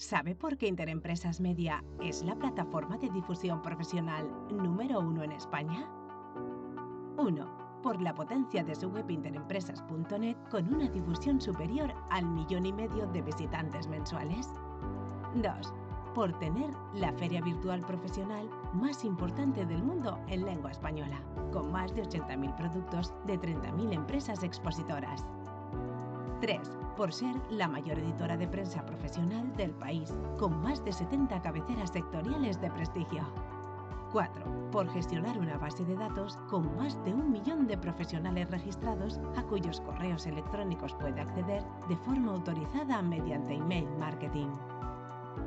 ¿Sabe por qué Interempresas Media es la plataforma de difusión profesional número 1 en España? 1. Por la potencia de su web interempresas.net con una difusión superior al 1,5 millones de visitantes mensuales. 2. Por tener la feria virtual profesional más importante del mundo en lengua española, con más de 80.000 productos de 30.000 empresas expositoras. 3. Por ser la mayor editora de prensa profesional del país, con más de 70 cabeceras sectoriales de prestigio. 4. Por gestionar una base de datos con más de 1 millón de profesionales registrados a cuyos correos electrónicos puede acceder de forma autorizada mediante email marketing.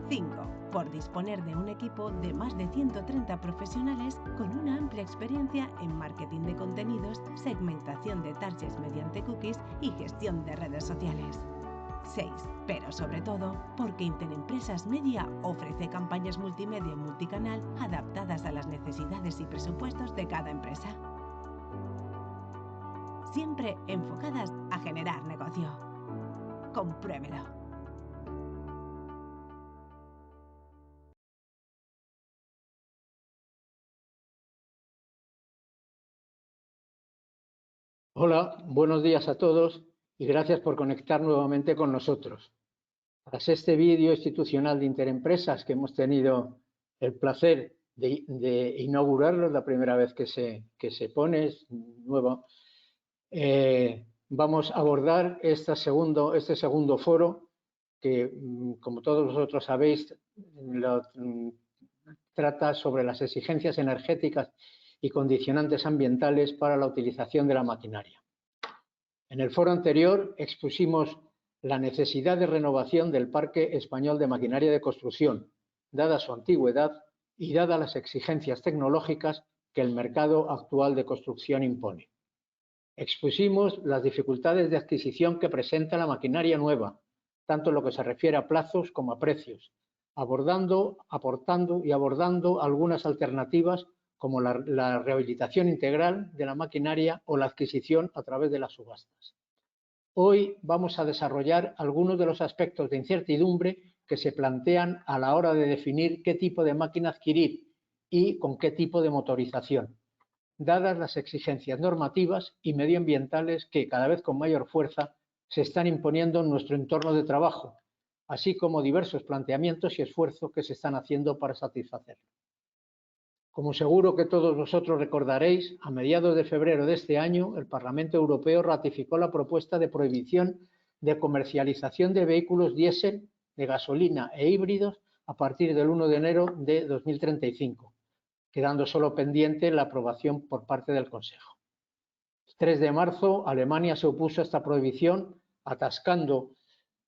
5. Por disponer de un equipo de más de 130 profesionales con una amplia experiencia en marketing de contenidos, segmentación de targets mediante cookies y gestión de redes sociales. 6. Pero sobre todo, porque Interempresas Media ofrece campañas multimedia y multicanal adaptadas a las necesidades y presupuestos de cada empresa. Siempre enfocadas a generar negocio. Compruébelo. Hola, buenos días a todos y gracias por conectar nuevamente con nosotros. Tras este vídeo institucional de Interempresas que hemos tenido el placer de inaugurarlo, es la primera vez que se pone, es nuevo, vamos a abordar este segundo foro que, como todos vosotros sabéis, trata sobre las exigencias energéticas y condicionantes ambientales para la utilización de la maquinaria. En el foro anterior expusimos la necesidad de renovación del parque español de maquinaria de construcción, dada su antigüedad y dadas las exigencias tecnológicas que el mercado actual de construcción impone. Expusimos las dificultades de adquisición que presenta la maquinaria nueva, tanto en lo que se refiere a plazos como a precios, aportando y abordando algunas alternativas como la rehabilitación integral de la maquinaria o la adquisición a través de las subastas. Hoy vamos a desarrollar algunos de los aspectos de incertidumbre que se plantean a la hora de definir qué tipo de máquina adquirir y con qué tipo de motorización, dadas las exigencias normativas y medioambientales que cada vez con mayor fuerza se están imponiendo en nuestro entorno de trabajo, así como diversos planteamientos y esfuerzos que se están haciendo para satisfacerlo. Como seguro que todos vosotros recordaréis, a mediados de febrero de este año, el Parlamento Europeo ratificó la propuesta de prohibición de comercialización de vehículos diésel, de gasolina e híbridos a partir del 1 de enero de 2035, quedando solo pendiente la aprobación por parte del Consejo. El 3 de marzo, Alemania se opuso a esta prohibición, atascando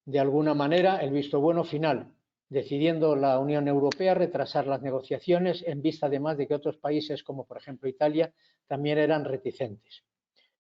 de alguna manera el visto bueno final, decidiendo la Unión Europea retrasar las negociaciones en vista además de que otros países, como por ejemplo Italia, también eran reticentes.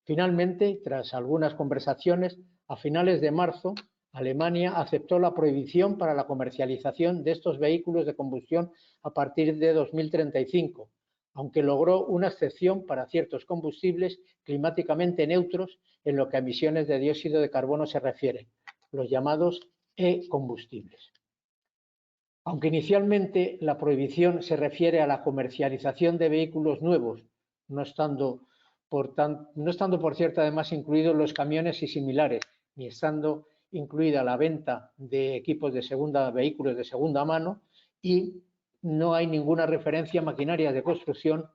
Finalmente, tras algunas conversaciones, a finales de marzo, Alemania aceptó la prohibición para la comercialización de estos vehículos de combustión a partir de 2035, aunque logró una excepción para ciertos combustibles climáticamente neutros en lo que a emisiones de dióxido de carbono se refiere, los llamados e-combustibles. Aunque inicialmente la prohibición se refiere a la comercialización de vehículos nuevos, no estando por cierto además incluidos los camiones y similares, ni estando incluida la venta de equipos de vehículos de segunda mano, y no hay ninguna referencia a maquinaria de construcción,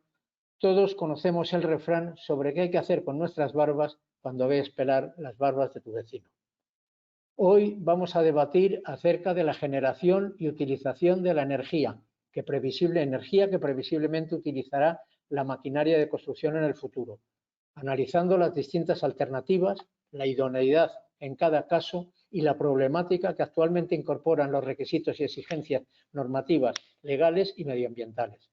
todos conocemos el refrán sobre qué hay que hacer con nuestras barbas cuando veas pelar las barbas de tu vecino. Hoy vamos a debatir acerca de la generación y utilización de la energía que previsiblemente utilizará la maquinaria de construcción en el futuro, analizando las distintas alternativas, la idoneidad en cada caso y la problemática que actualmente incorporan los requisitos y exigencias normativas, legales y medioambientales.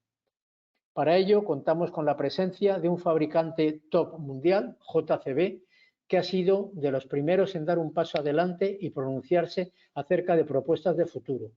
Para ello contamos con la presencia de un fabricante top mundial, JCB, que ha sido de los primeros en dar un paso adelante y pronunciarse acerca de propuestas de futuro.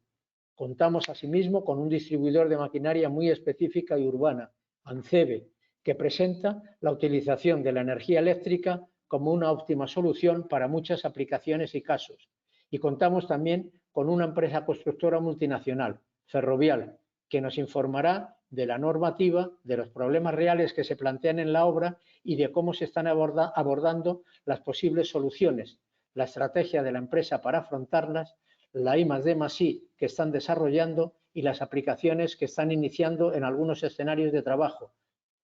Contamos asimismo con un distribuidor de maquinaria muy específica y urbana, Ancebe, que presenta la utilización de la energía eléctrica como una óptima solución para muchas aplicaciones y casos. Y contamos también con una empresa constructora multinacional, Ferrovial, que nos informará de la normativa, de los problemas reales que se plantean en la obra y de cómo se están abordando las posibles soluciones, la estrategia de la empresa para afrontarlas, la I+D+I que están desarrollando y las aplicaciones que están iniciando en algunos escenarios de trabajo,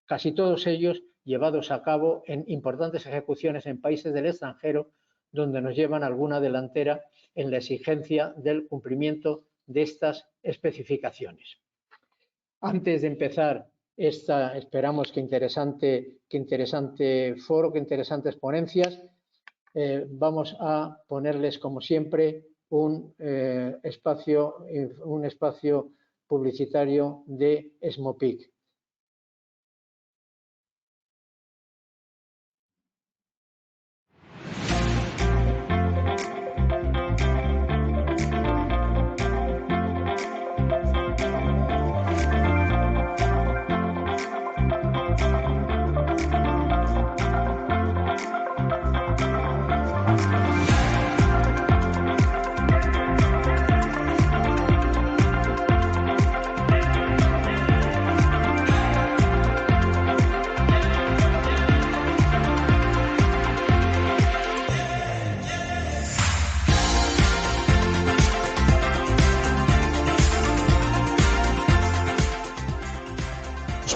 casi todos ellos llevados a cabo en importantes ejecuciones en países del extranjero, donde nos llevan alguna delantera en la exigencia del cumplimiento de estas especificaciones. Antes de empezar esperamos que interesante foro, que interesantes ponencias, vamos a ponerles, como siempre, un espacio publicitario de SMOPIC.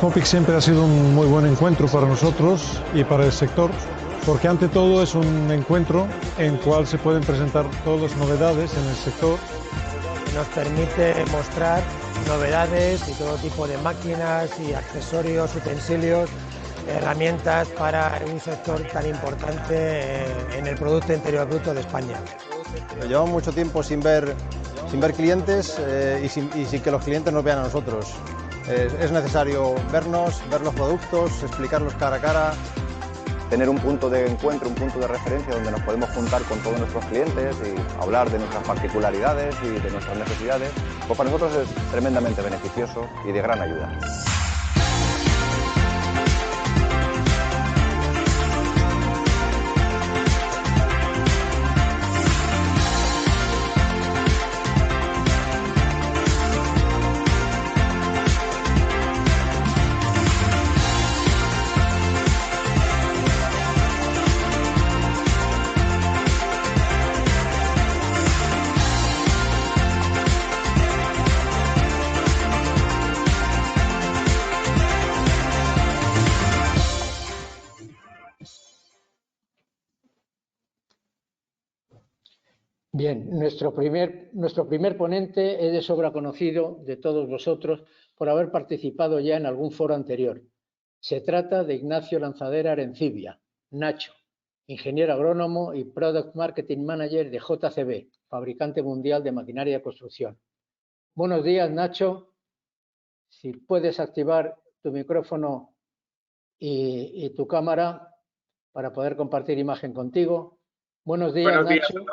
SMOPIC siempre ha sido un muy buen encuentro para nosotros y para el sector, porque ante todo es un encuentro en el cual se pueden presentar todas las novedades en el sector. Nos permite mostrar novedades y todo tipo de máquinas y accesorios, utensilios, herramientas para un sector tan importante en el Producto Interior Bruto de España. Llevamos mucho tiempo sin ver clientes y sin que los clientes nos vean a nosotros. Es necesario vernos, ver los productos, explicarlos cara a cara. Tener un punto de encuentro, un punto de referencia donde nos podemos juntar con todos nuestros clientes y hablar de nuestras particularidades y de nuestras necesidades, pues para nosotros es tremendamente beneficioso y de gran ayuda. Bien, nuestro primer ponente es de sobra conocido de todos vosotros por haber participado ya en algún foro anterior. Se trata de Ignacio Lanzadera Arencibia, Nacho, ingeniero agrónomo y Product Marketing Manager de JCB, fabricante mundial de maquinaria de construcción. Buenos días, Nacho. Si puedes activar tu micrófono y tu cámara para poder compartir imagen contigo. Buenos días, Nacho.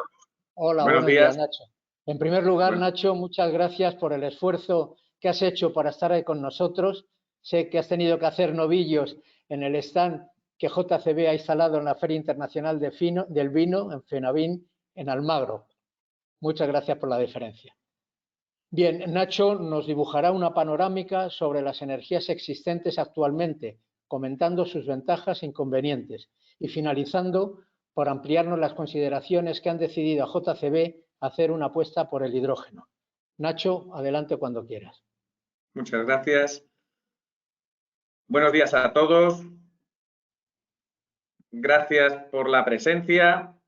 Hola, buenos días, Nacho. En primer lugar, Nacho, muchas gracias por el esfuerzo que has hecho para estar ahí con nosotros. Sé que has tenido que hacer novillos en el stand que JCB ha instalado en la Feria Internacional del Vino, en FENAVIN, en Almagro. Muchas gracias por la deferencia. Bien, Nacho nos dibujará una panorámica sobre las energías existentes actualmente, comentando sus ventajas e inconvenientes y finalizando por ampliarnos las consideraciones que han decidido a JCB hacer una apuesta por el hidrógeno. Nacho, adelante cuando quieras. Muchas gracias. Buenos días a todos. Gracias por la presencia.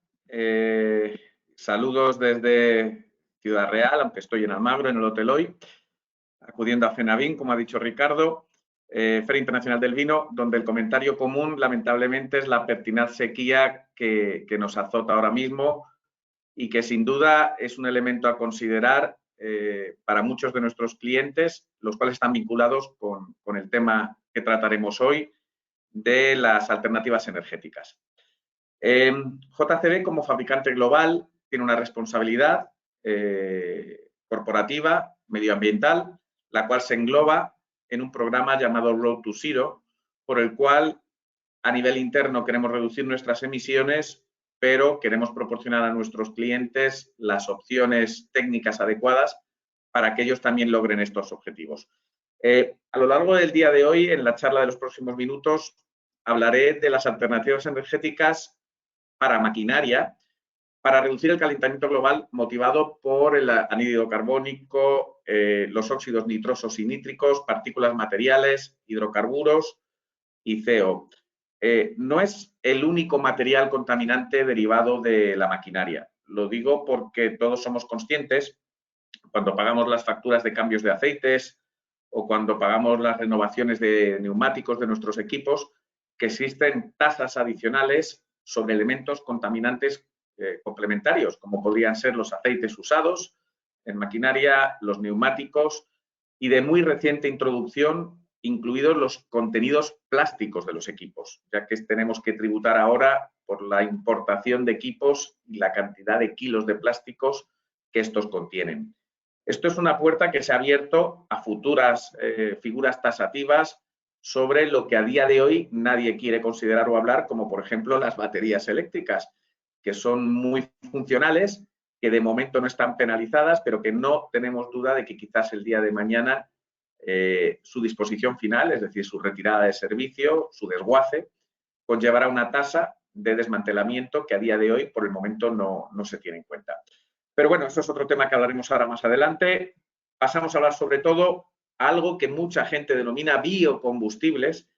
Saludos desde Ciudad Real, aunque estoy en Almagro, en el Hotel Hoy, acudiendo a FENAVIN, como ha dicho Ricardo, Feria Internacional del Vino, donde el comentario común, lamentablemente, es la pertinaz sequía que nos azota ahora mismo y que, sin duda, es un elemento a considerar para muchos de nuestros clientes, los cuales están vinculados con el tema que trataremos hoy de las alternativas energéticas. JCB, como fabricante global, tiene una responsabilidad corporativa, medioambiental, la cual se engloba en un programa llamado Road to Zero, por el cual a nivel interno queremos reducir nuestras emisiones pero queremos proporcionar a nuestros clientes las opciones técnicas adecuadas para que ellos también logren estos objetivos. A lo largo del día de hoy, en la charla de los próximos minutos, hablaré de las alternativas energéticas para maquinaria, para reducir el calentamiento global motivado por el anhídrido carbónico, los óxidos nitrosos y nítricos, partículas materiales, hidrocarburos y CO. No es el único material contaminante derivado de la maquinaria. Lo digo porque todos somos conscientes, cuando pagamos las facturas de cambios de aceites o cuando pagamos las renovaciones de neumáticos de nuestros equipos, que existen tasas adicionales sobre elementos contaminantes complementarios, como podrían ser los aceites usados en maquinaria, los neumáticos y de muy reciente introducción, incluidos los contenidos plásticos de los equipos, ya que tenemos que tributar ahora por la importación de equipos y la cantidad de kilos de plásticos que estos contienen. Esto es una puerta que se ha abierto a futuras figuras tasativas sobre lo que a día de hoy nadie quiere considerar o hablar, como por ejemplo las baterías eléctricas, que son muy funcionales, que de momento no están penalizadas, pero que no tenemos duda de que quizás el día de mañana su disposición final, es decir, su retirada de servicio, su desguace, conllevará una tasa de desmantelamiento que a día de hoy, por el momento, no se tiene en cuenta. Pero bueno, eso es otro tema que hablaremos ahora más adelante. Pasamos a hablar sobre todo algo que mucha gente denomina biocombustibles,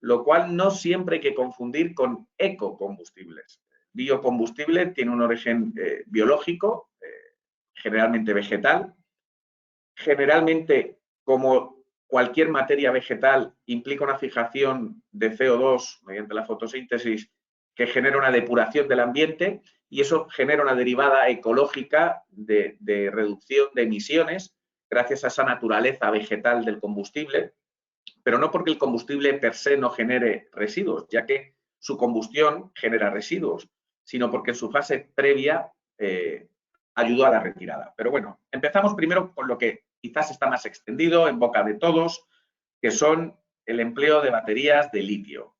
lo cual no siempre hay que confundir con ecocombustibles. Biocombustible tiene un origen biológico, generalmente vegetal. Generalmente, como cualquier materia vegetal, implica una fijación de CO2 mediante la fotosíntesis que genera una depuración del ambiente y eso genera una derivada ecológica de reducción de emisiones gracias a esa naturaleza vegetal del combustible, pero no porque el combustible per se no genere residuos, ya que su combustión genera residuos, sino porque en su fase previa ayudó a la retirada. Pero bueno, empezamos primero con lo que quizás está más extendido en boca de todos, que son el empleo de baterías de litio.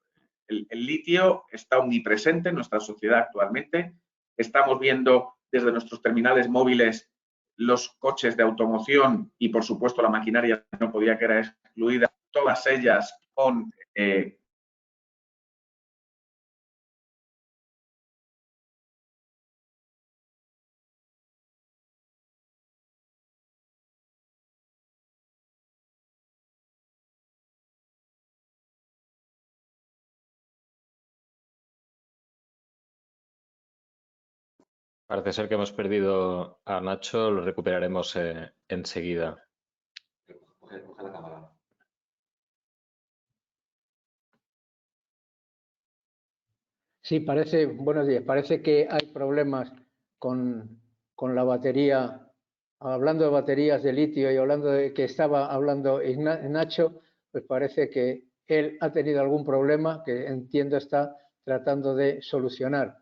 El litio está omnipresente en nuestra sociedad actualmente. Estamos viendo desde nuestros terminales móviles los coches de automoción y, por supuesto, la maquinaria no podía quedar excluida, todas ellas con Parece ser que hemos perdido a Nacho, lo recuperaremos enseguida. Coge la cámara. Sí, buenos días, parece que hay problemas con la batería. Hablando de baterías de litio y hablando de que estaba hablando Nacho, pues parece que él ha tenido algún problema que entiendo está tratando de solucionar.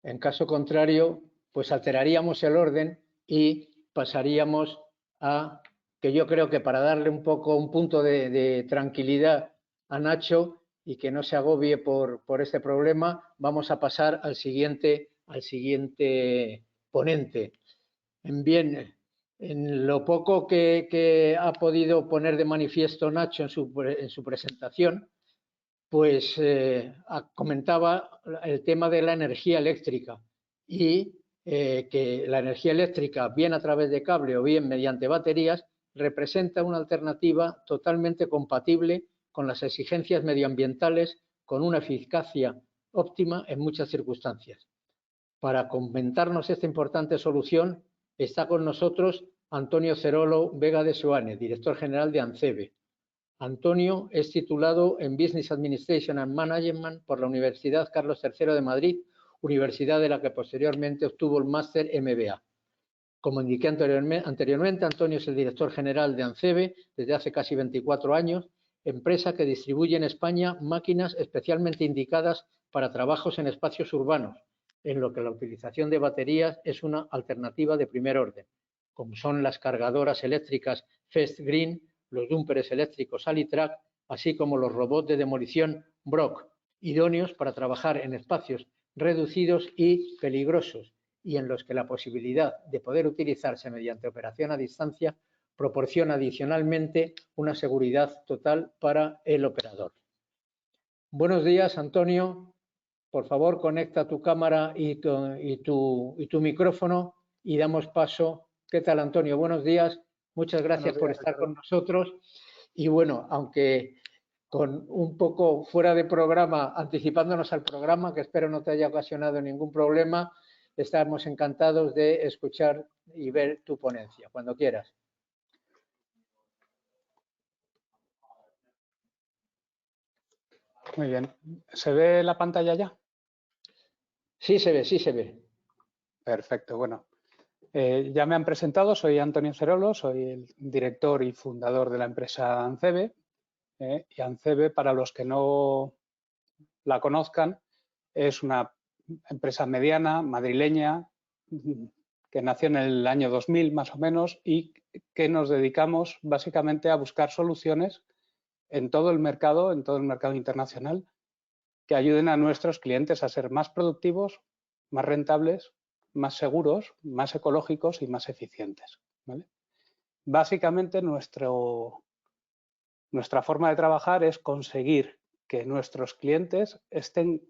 En caso contrario, pues alteraríamos el orden y pasaríamos a, que yo creo que para darle un punto de tranquilidad a Nacho y que no se agobie por este problema, vamos a pasar al siguiente ponente. Bien, en lo poco que ha podido poner de manifiesto Nacho en su presentación, pues comentaba el tema de la energía eléctrica y que la energía eléctrica, bien a través de cable o bien mediante baterías, representa una alternativa totalmente compatible con las exigencias medioambientales, con una eficacia óptima en muchas circunstancias. Para comentarnos esta importante solución está con nosotros Antonio Cerolo Vega de Soane, director general de ANCEBE. Antonio es titulado en Business Administration and Management por la Universidad Carlos III de Madrid, universidad de la que posteriormente obtuvo el máster MBA. Como indiqué anteriormente, Antonio es el director general de ANCEBE desde hace casi 24 años, empresa que distribuye en España máquinas especialmente indicadas para trabajos en espacios urbanos, en lo que la utilización de baterías es una alternativa de primer orden, como son las cargadoras eléctricas Fast Green, los dúmperes eléctricos Alitrack, así como los robots de demolición Brock idóneos para trabajar en espacios reducidos y peligrosos y en los que la posibilidad de poder utilizarse mediante operación a distancia proporciona adicionalmente una seguridad total para el operador. Buenos días, Antonio. Por favor, conecta tu cámara y tu micrófono y damos paso. ¿Qué tal, Antonio? Buenos días. Muchas gracias por estar con nosotros. Y bueno, aunque con un poco fuera de programa, anticipándonos al programa, que espero no te haya ocasionado ningún problema, estamos encantados de escuchar y ver tu ponencia, cuando quieras. Muy bien. ¿Se ve la pantalla ya? Sí se ve, sí se ve. Perfecto, bueno. Ya me han presentado, soy Antonio Cerolo, soy el director y fundador de la empresa Ancebe. Y Ancebe, para los que no la conozcan, es una empresa mediana, madrileña, que nació en el año 2000 más o menos y que nos dedicamos básicamente a buscar soluciones en todo el mercado internacional, que ayuden a nuestros clientes a ser más productivos, más rentables, más seguros, más ecológicos y más eficientes, ¿vale? Básicamente nuestra forma de trabajar es conseguir que nuestros clientes que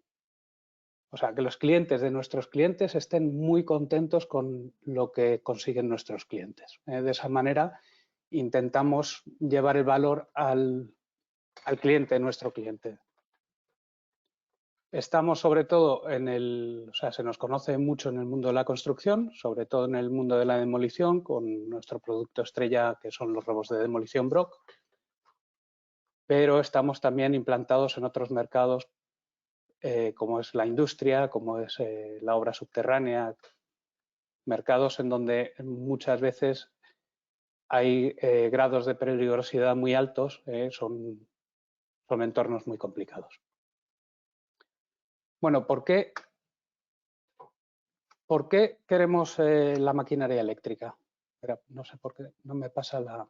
los clientes de nuestros clientes estén muy contentos con lo que consiguen nuestros clientes. De esa manera intentamos llevar el valor al cliente, nuestro cliente. Estamos sobre todo se nos conoce mucho en el mundo de la construcción, sobre todo en el mundo de la demolición, con nuestro producto estrella que son los robos de demolición Brok, pero estamos también implantados en otros mercados como es la industria, como es la obra subterránea, mercados en donde muchas veces hay grados de peligrosidad muy altos, son entornos muy complicados. Bueno, ¿por qué queremos la maquinaria eléctrica? Espera, no sé por qué no me pasa la...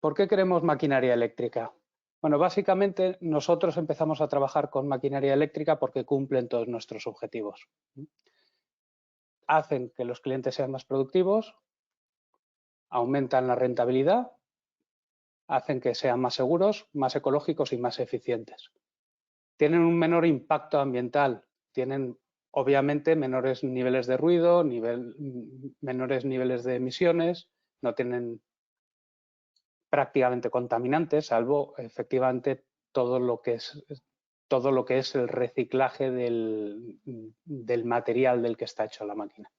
¿Por qué queremos maquinaria eléctrica? Bueno, básicamente nosotros empezamos a trabajar con maquinaria eléctrica porque cumplen todos nuestros objetivos. Hacen que los clientes sean más productivos, aumentan la rentabilidad, hacen que sean más seguros, más ecológicos y más eficientes. Tienen un menor impacto ambiental, tienen obviamente menores niveles de ruido, menores niveles de emisiones, no tienen prácticamente contaminantes, salvo efectivamente todo lo que es el reciclaje del material del que está hecho la máquina.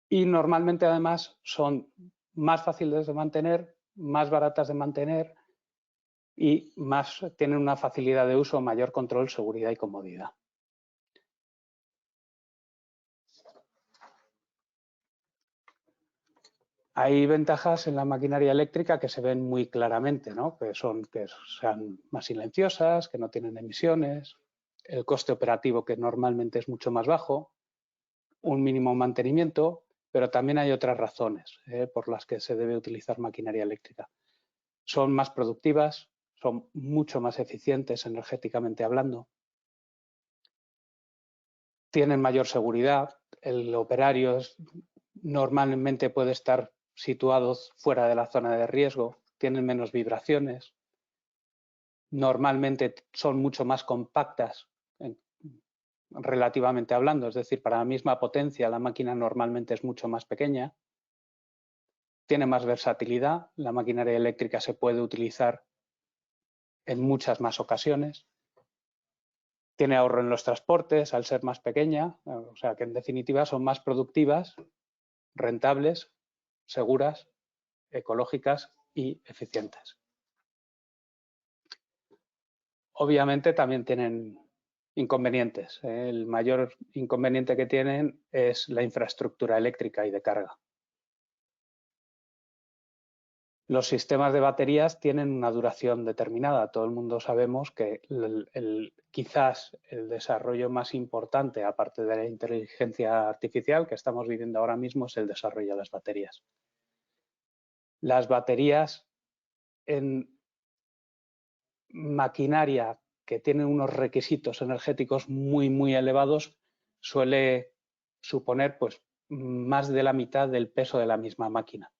Y normalmente además son más fáciles de mantener, más baratas de mantener y tienen una facilidad de uso, mayor control, seguridad y comodidad. Hay ventajas en la maquinaria eléctrica que se ven muy claramente, ¿no? Que sean más silenciosas, que no tienen emisiones, el coste operativo que normalmente es mucho más bajo, un mínimo mantenimiento, pero también hay otras razones por las que se debe utilizar maquinaria eléctrica. Son más productivas, son mucho más eficientes energéticamente hablando, tienen mayor seguridad, el operario normalmente puede estar situados fuera de la zona de riesgo, tienen menos vibraciones, normalmente son mucho más compactas relativamente hablando, es decir, para la misma potencia la máquina normalmente es mucho más pequeña, tiene más versatilidad, la maquinaria eléctrica se puede utilizar en muchas más ocasiones, tiene ahorro en los transportes al ser más pequeña, o sea que en definitiva son más productivas, rentables, seguras, ecológicas y eficientes. Obviamente también tienen inconvenientes. El mayor inconveniente que tienen es la infraestructura eléctrica y de carga. Los sistemas de baterías tienen una duración determinada. Todo el mundo sabemos que quizás el desarrollo más importante, aparte de la inteligencia artificial que estamos viviendo ahora mismo, es el desarrollo de las baterías. Las baterías en maquinaria que tiene unos requisitos energéticos muy elevados suele suponer pues más de la mitad del peso de la misma máquina.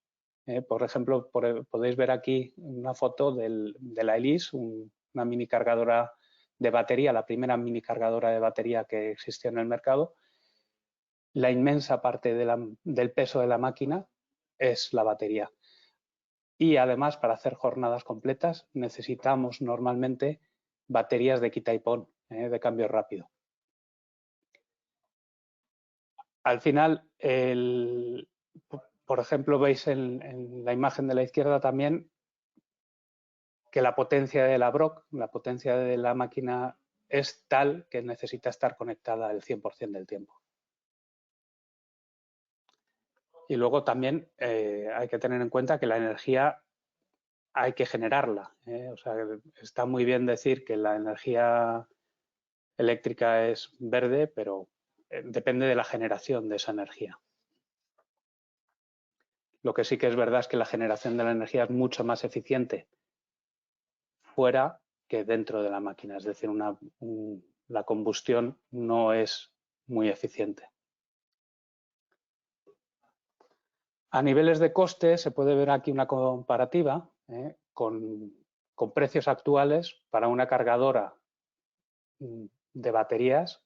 Por ejemplo, podéis ver aquí una foto de la Elise, una mini cargadora de batería, la primera mini cargadora de batería que existió en el mercado. La inmensa parte del peso de la máquina es la batería. Y además, para hacer jornadas completas, necesitamos normalmente baterías de quita y pon, de cambio rápido. Al final, por ejemplo, veis en la imagen de la izquierda también que la potencia de la Brock, la potencia de la máquina, es tal que necesita estar conectada el 100% del tiempo. Y luego también hay que tener en cuenta que la energía hay que generarla. O sea, está muy bien decir que la energía eléctrica es verde, pero depende de la generación de esa energía. Lo que sí que es verdad es que la generación de la energía es mucho más eficiente fuera que dentro de la máquina. Es decir, la combustión no es muy eficiente. A niveles de coste se puede ver aquí una comparativa con precios actuales para una cargadora de baterías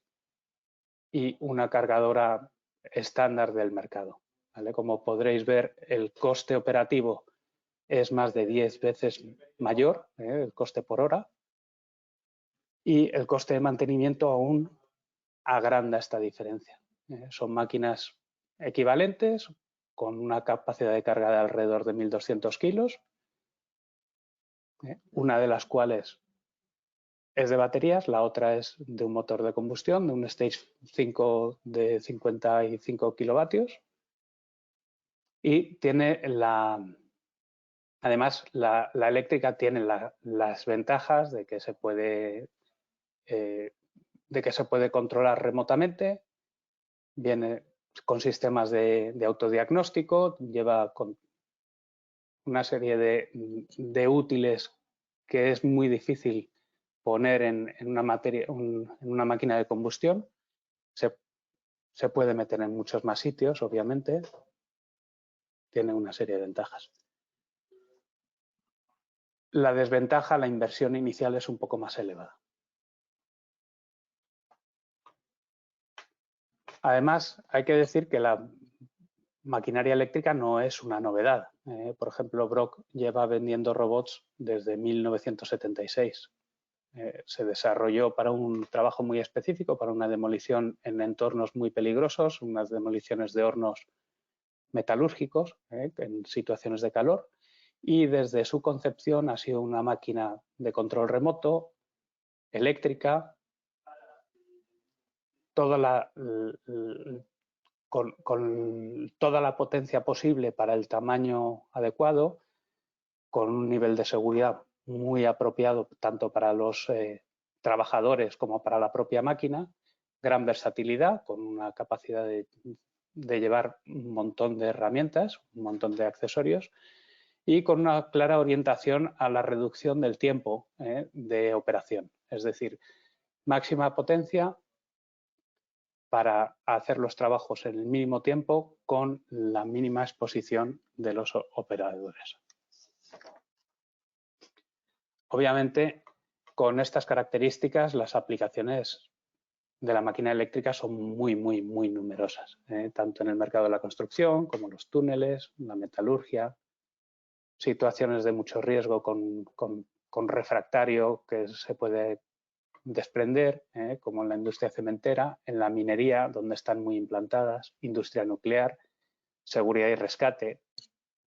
y una cargadora estándar del mercado. ¿Vale? Como podréis ver, el coste operativo es más de 10 veces mayor, el coste por hora, y el coste de mantenimiento aún agranda esta diferencia. Son máquinas equivalentes con una capacidad de carga de alrededor de 1.200 kilos, una de las cuales es de baterías, la otra es de un motor de combustión, de un Stage 5 de 55 kilovatios, y tiene además la eléctrica tiene las ventajas de que se puede controlar remotamente, viene con sistemas de autodiagnóstico, lleva con una serie de útiles que es muy difícil poner en una máquina de combustión. Se puede meter en muchos más sitios, obviamente. Tiene una serie de ventajas. La desventaja, la inversión inicial es un poco más elevada. Además, hay que decir que la maquinaria eléctrica no es una novedad. Por ejemplo, Brock lleva vendiendo robots desde 1976. Se desarrolló para un trabajo muy específico, para una demolición en entornos muy peligrosos, unas demoliciones de hornos metalúrgicos en situaciones de calor, y desde su concepción ha sido una máquina de control remoto, eléctrica, con toda la potencia posible para el tamaño adecuado, con un nivel de seguridad muy apropiado tanto para los trabajadores como para la propia máquina, gran versatilidad, con una capacidad de llevar un montón de herramientas, un montón de accesorios, y con una clara orientación a la reducción del tiempo de operación. Es decir, máxima potencia para hacer los trabajos en el mínimo tiempo con la mínima exposición de los operadores. Obviamente, con estas características, las aplicaciones de la máquina eléctrica son muy numerosas, tanto en el mercado de la construcción como los túneles, la metalurgia, situaciones de mucho riesgo con refractario que se puede desprender, como en la industria cementera, en la minería, donde están muy implantadas, industria nuclear, seguridad y rescate,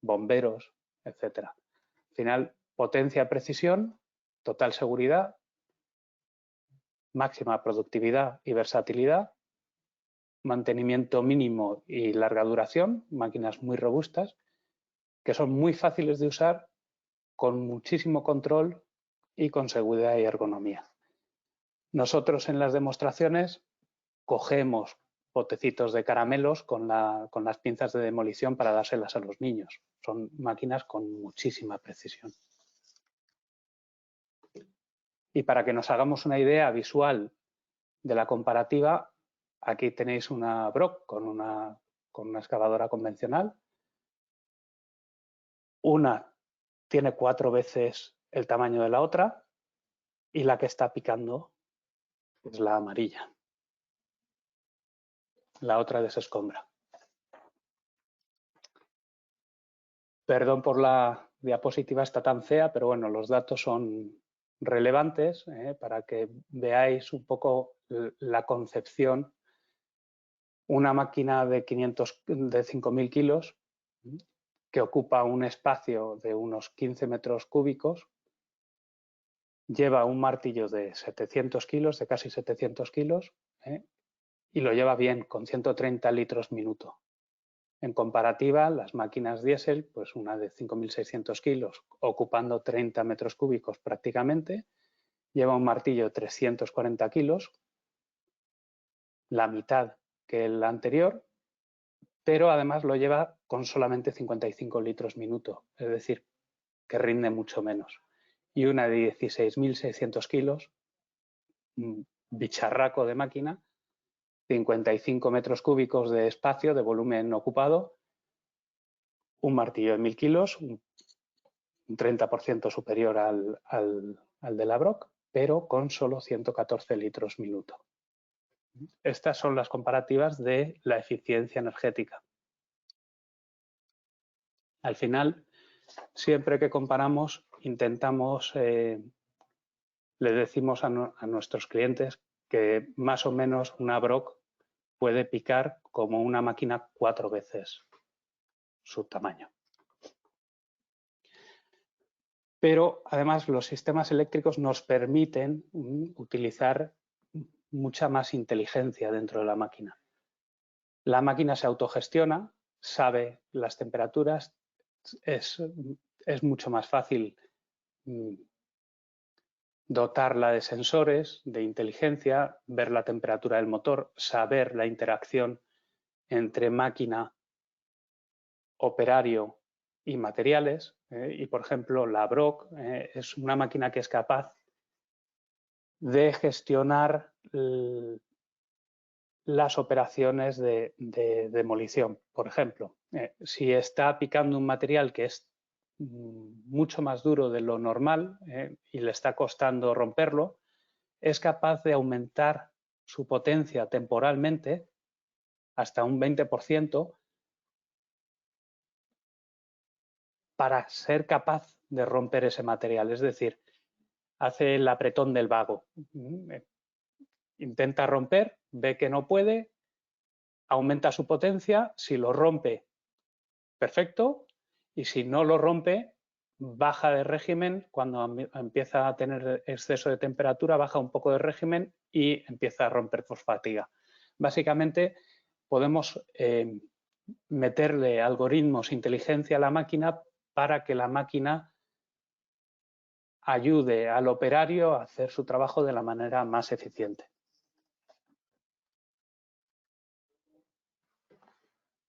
bomberos, etc. Al final, potencia, precisión, total seguridad, máxima productividad y versatilidad, mantenimiento mínimo y larga duración, máquinas muy robustas, que son muy fáciles de usar, con muchísimo control y con seguridad y ergonomía. Nosotros en las demostraciones cogemos potecitos de caramelos con las pinzas de demolición para dárselas a los niños. Son máquinas con muchísima precisión. Y para que nos hagamos una idea visual de la comparativa, aquí tenéis una Brock con una excavadora convencional. Una tiene 4 veces el tamaño de la otra y la que está picando es la amarilla. La otra desescombra. Perdón por la diapositiva, está tan fea, pero bueno, los datos son relevantes para que veáis un poco la concepción. Una máquina de 5.000 kilos que ocupa un espacio de unos 15 metros cúbicos, lleva un martillo de 700 kilos, de casi 700 kilos, y lo lleva bien, con 130 litros minuto. En comparativa, las máquinas diésel, pues una de 5.600 kilos, ocupando 30 metros cúbicos prácticamente, lleva un martillo de 340 kilos, la mitad que el anterior, pero además lo lleva con solamente 55 litros minuto, es decir, que rinde mucho menos. Y una de 16.600 kilos, un bicharraco de máquina, 55 metros cúbicos de espacio, de volumen ocupado, un martillo de 1.000 kilos, un 30% superior al de la Brock, pero con solo 114 litros minuto. Estas son las comparativas de la eficiencia energética. Al final, siempre que comparamos, intentamos, le decimos a nuestros clientes que más o menos una Brock puede picar como una máquina 4 veces su tamaño. Pero además los sistemas eléctricos nos permiten utilizar mucha más inteligencia dentro de la máquina. La máquina se autogestiona, sabe las temperaturas, es mucho más fácil dotarla de sensores, de inteligencia, ver la temperatura del motor, saber la interacción entre máquina, operario y materiales. Y, por ejemplo, la Brock es una máquina que es capaz de gestionar las operaciones de demolición. Por ejemplo, si está picando un material que es mucho más duro de lo normal y le está costando romperlo, es capaz de aumentar su potencia temporalmente hasta un 20% para ser capaz de romper ese material. Es decir, hace el apretón del vago. Intenta romper, ve que no puede, aumenta su potencia, si lo rompe, perfecto, y si no lo rompe, baja de régimen. Cuando empieza a tener exceso de temperatura, baja un poco de régimen y empieza a romper por fatiga. Básicamente, podemos meterle algoritmos, inteligencia a la máquina para que la máquina ayude al operario a hacer su trabajo de la manera más eficiente.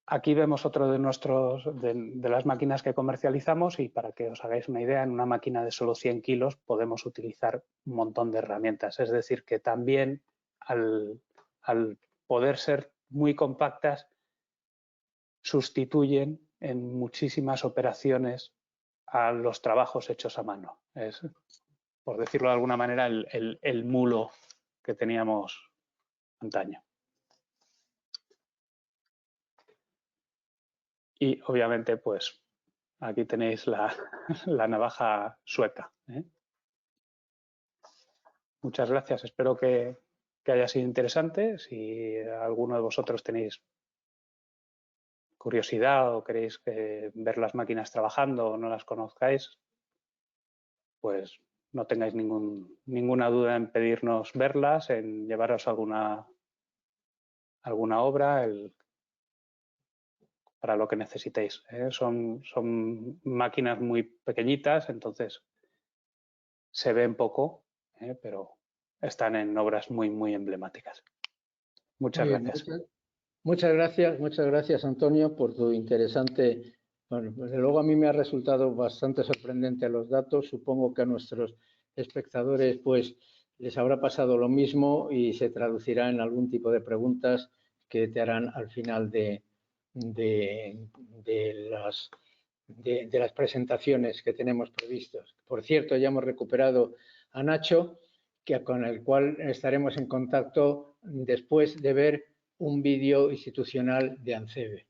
Aquí vemos otro de las máquinas que comercializamos y para que os hagáis una idea, en una máquina de solo 100 kilos podemos utilizar un montón de herramientas. Es decir, que también al poder ser muy compactas, sustituyen en muchísimas operaciones a los trabajos hechos a mano. Es, por decirlo de alguna manera, el mulo que teníamos antaño. Y obviamente, pues aquí tenéis la navaja sueca. Muchas gracias. Espero que haya sido interesante. Si alguno de vosotros tenéis curiosidad o queréis ver las máquinas trabajando o no las conozcáis, pues no tengáis ninguna duda en pedirnos verlas, en llevaros alguna obra, para lo que necesitéis. Son máquinas muy pequeñitas, entonces se ven poco, pero están en obras muy, muy emblemáticas. Muchas gracias. Muchas gracias, Antonio, por tu interesante. Bueno, desde luego a mí me ha resultado bastante sorprendente los datos. Supongo que a nuestros espectadores pues les habrá pasado lo mismo y se traducirá en algún tipo de preguntas que te harán al final de las presentaciones que tenemos previstos. Por cierto, ya hemos recuperado a Nacho, con el cual estaremos en contacto después de ver un vídeo institucional de ANCEBE.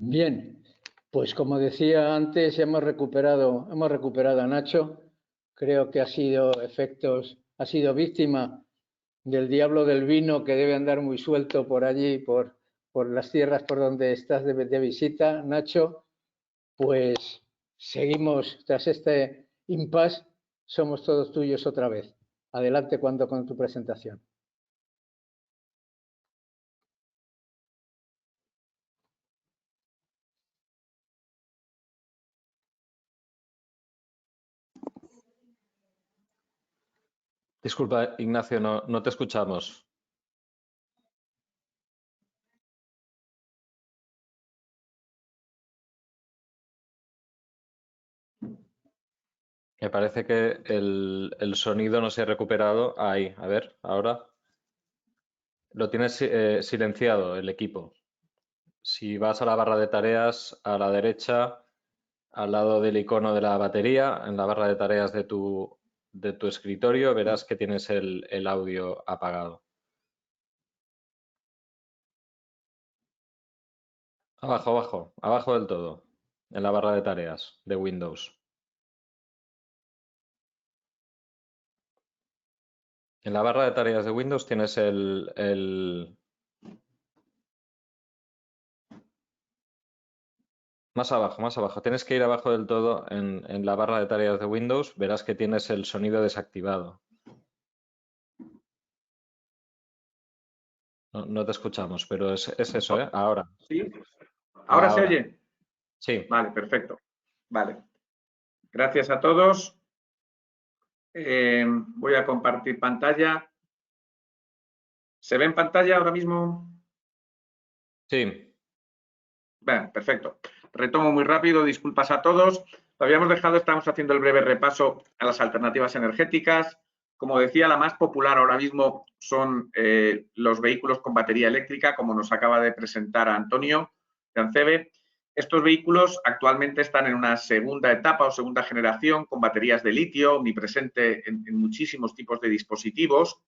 Bien, pues como decía antes, hemos recuperado a Nacho. Creo que ha sido víctima del diablo del vino, que debe andar muy suelto por allí, por las tierras por donde estás de visita, Nacho. Pues seguimos tras este impasse, somos todos tuyos otra vez. Adelante con tu presentación. Disculpa, Ignacio, no te escuchamos. Me parece que el sonido no se ha recuperado. Ahí, a ver, ahora. Lo tienes silenciado el equipo. Si vas a la barra de tareas, a la derecha, al lado del icono de la batería, en la barra de tareas de tu escritorio, verás que tienes el audio apagado. Abajo del todo, en la barra de tareas de Windows. En la barra de tareas de Windows tienes Más abajo. Tienes que ir abajo del todo en la barra de tareas de Windows, verás que tienes el sonido desactivado. No te escuchamos, pero es eso, ¿eh? Ahora. ¿Sí? ¿Ahora se oye? Sí. Vale, perfecto. Vale. Gracias a todos. Voy a compartir pantalla. ¿Se ve en pantalla ahora mismo? Sí. Bien, perfecto. Retomo muy rápido, disculpas a todos. Lo habíamos dejado, estamos haciendo el breve repaso a las alternativas energéticas. Como decía, la más popular ahora mismo son los vehículos con batería eléctrica, como nos acaba de presentar Antonio de ANCEBE. Estos vehículos actualmente están en una segunda etapa o segunda generación con baterías de litio, omnipresente en muchísimos tipos de dispositivos.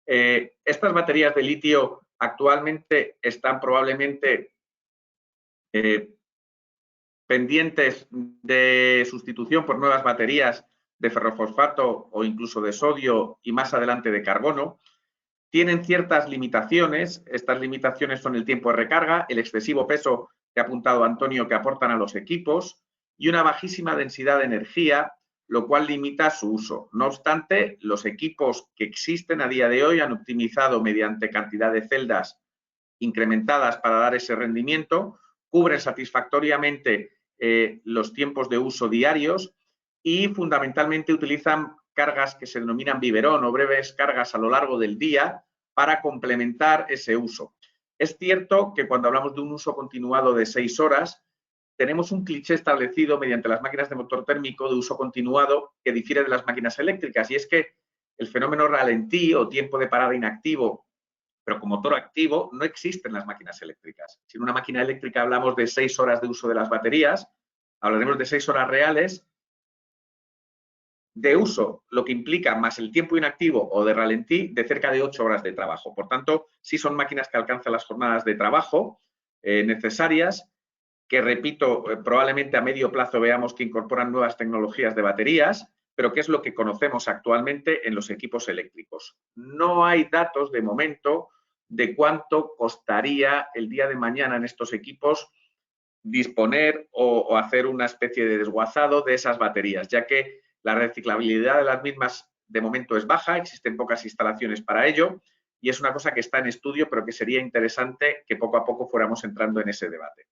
Estas baterías de litio actualmente están probablemente pendientes de sustitución por nuevas baterías de ferrofosfato o incluso de sodio y más adelante de carbono. Tienen ciertas limitaciones. Estas limitaciones son el tiempo de recarga, el excesivo peso que ha apuntado Antonio que aportan a los equipos y una bajísima densidad de energía, lo cual limita su uso. No obstante, los equipos que existen a día de hoy han optimizado mediante cantidad de celdas incrementadas para dar ese rendimiento, cubren satisfactoriamente los tiempos de uso diarios y fundamentalmente utilizan cargas que se denominan biberón o breves cargas a lo largo del día para complementar ese uso. Es cierto que cuando hablamos de un uso continuado de 6 horas, tenemos un cliché establecido mediante las máquinas de motor térmico de uso continuado que difiere de las máquinas eléctricas, y es que el fenómeno ralentí o tiempo de parada inactivo, pero con motor activo, no existe en las máquinas eléctricas. Si en una máquina eléctrica hablamos de 6 horas de uso de las baterías, hablaremos de 6 horas reales de uso, lo que implica más el tiempo inactivo o de ralentí de cerca de 8 horas de trabajo. Por tanto, sí son máquinas que alcanzan las jornadas de trabajo necesarias, que repito, probablemente a medio plazo veamos que incorporan nuevas tecnologías de baterías, pero que es lo que conocemos actualmente en los equipos eléctricos. No hay datos de momento de cuánto costaría el día de mañana en estos equipos disponer o hacer una especie de desguazado de esas baterías, ya que la reciclabilidad de las mismas de momento es baja, existen pocas instalaciones para ello y es una cosa que está en estudio, pero que sería interesante que poco a poco fuéramos entrando en ese debate.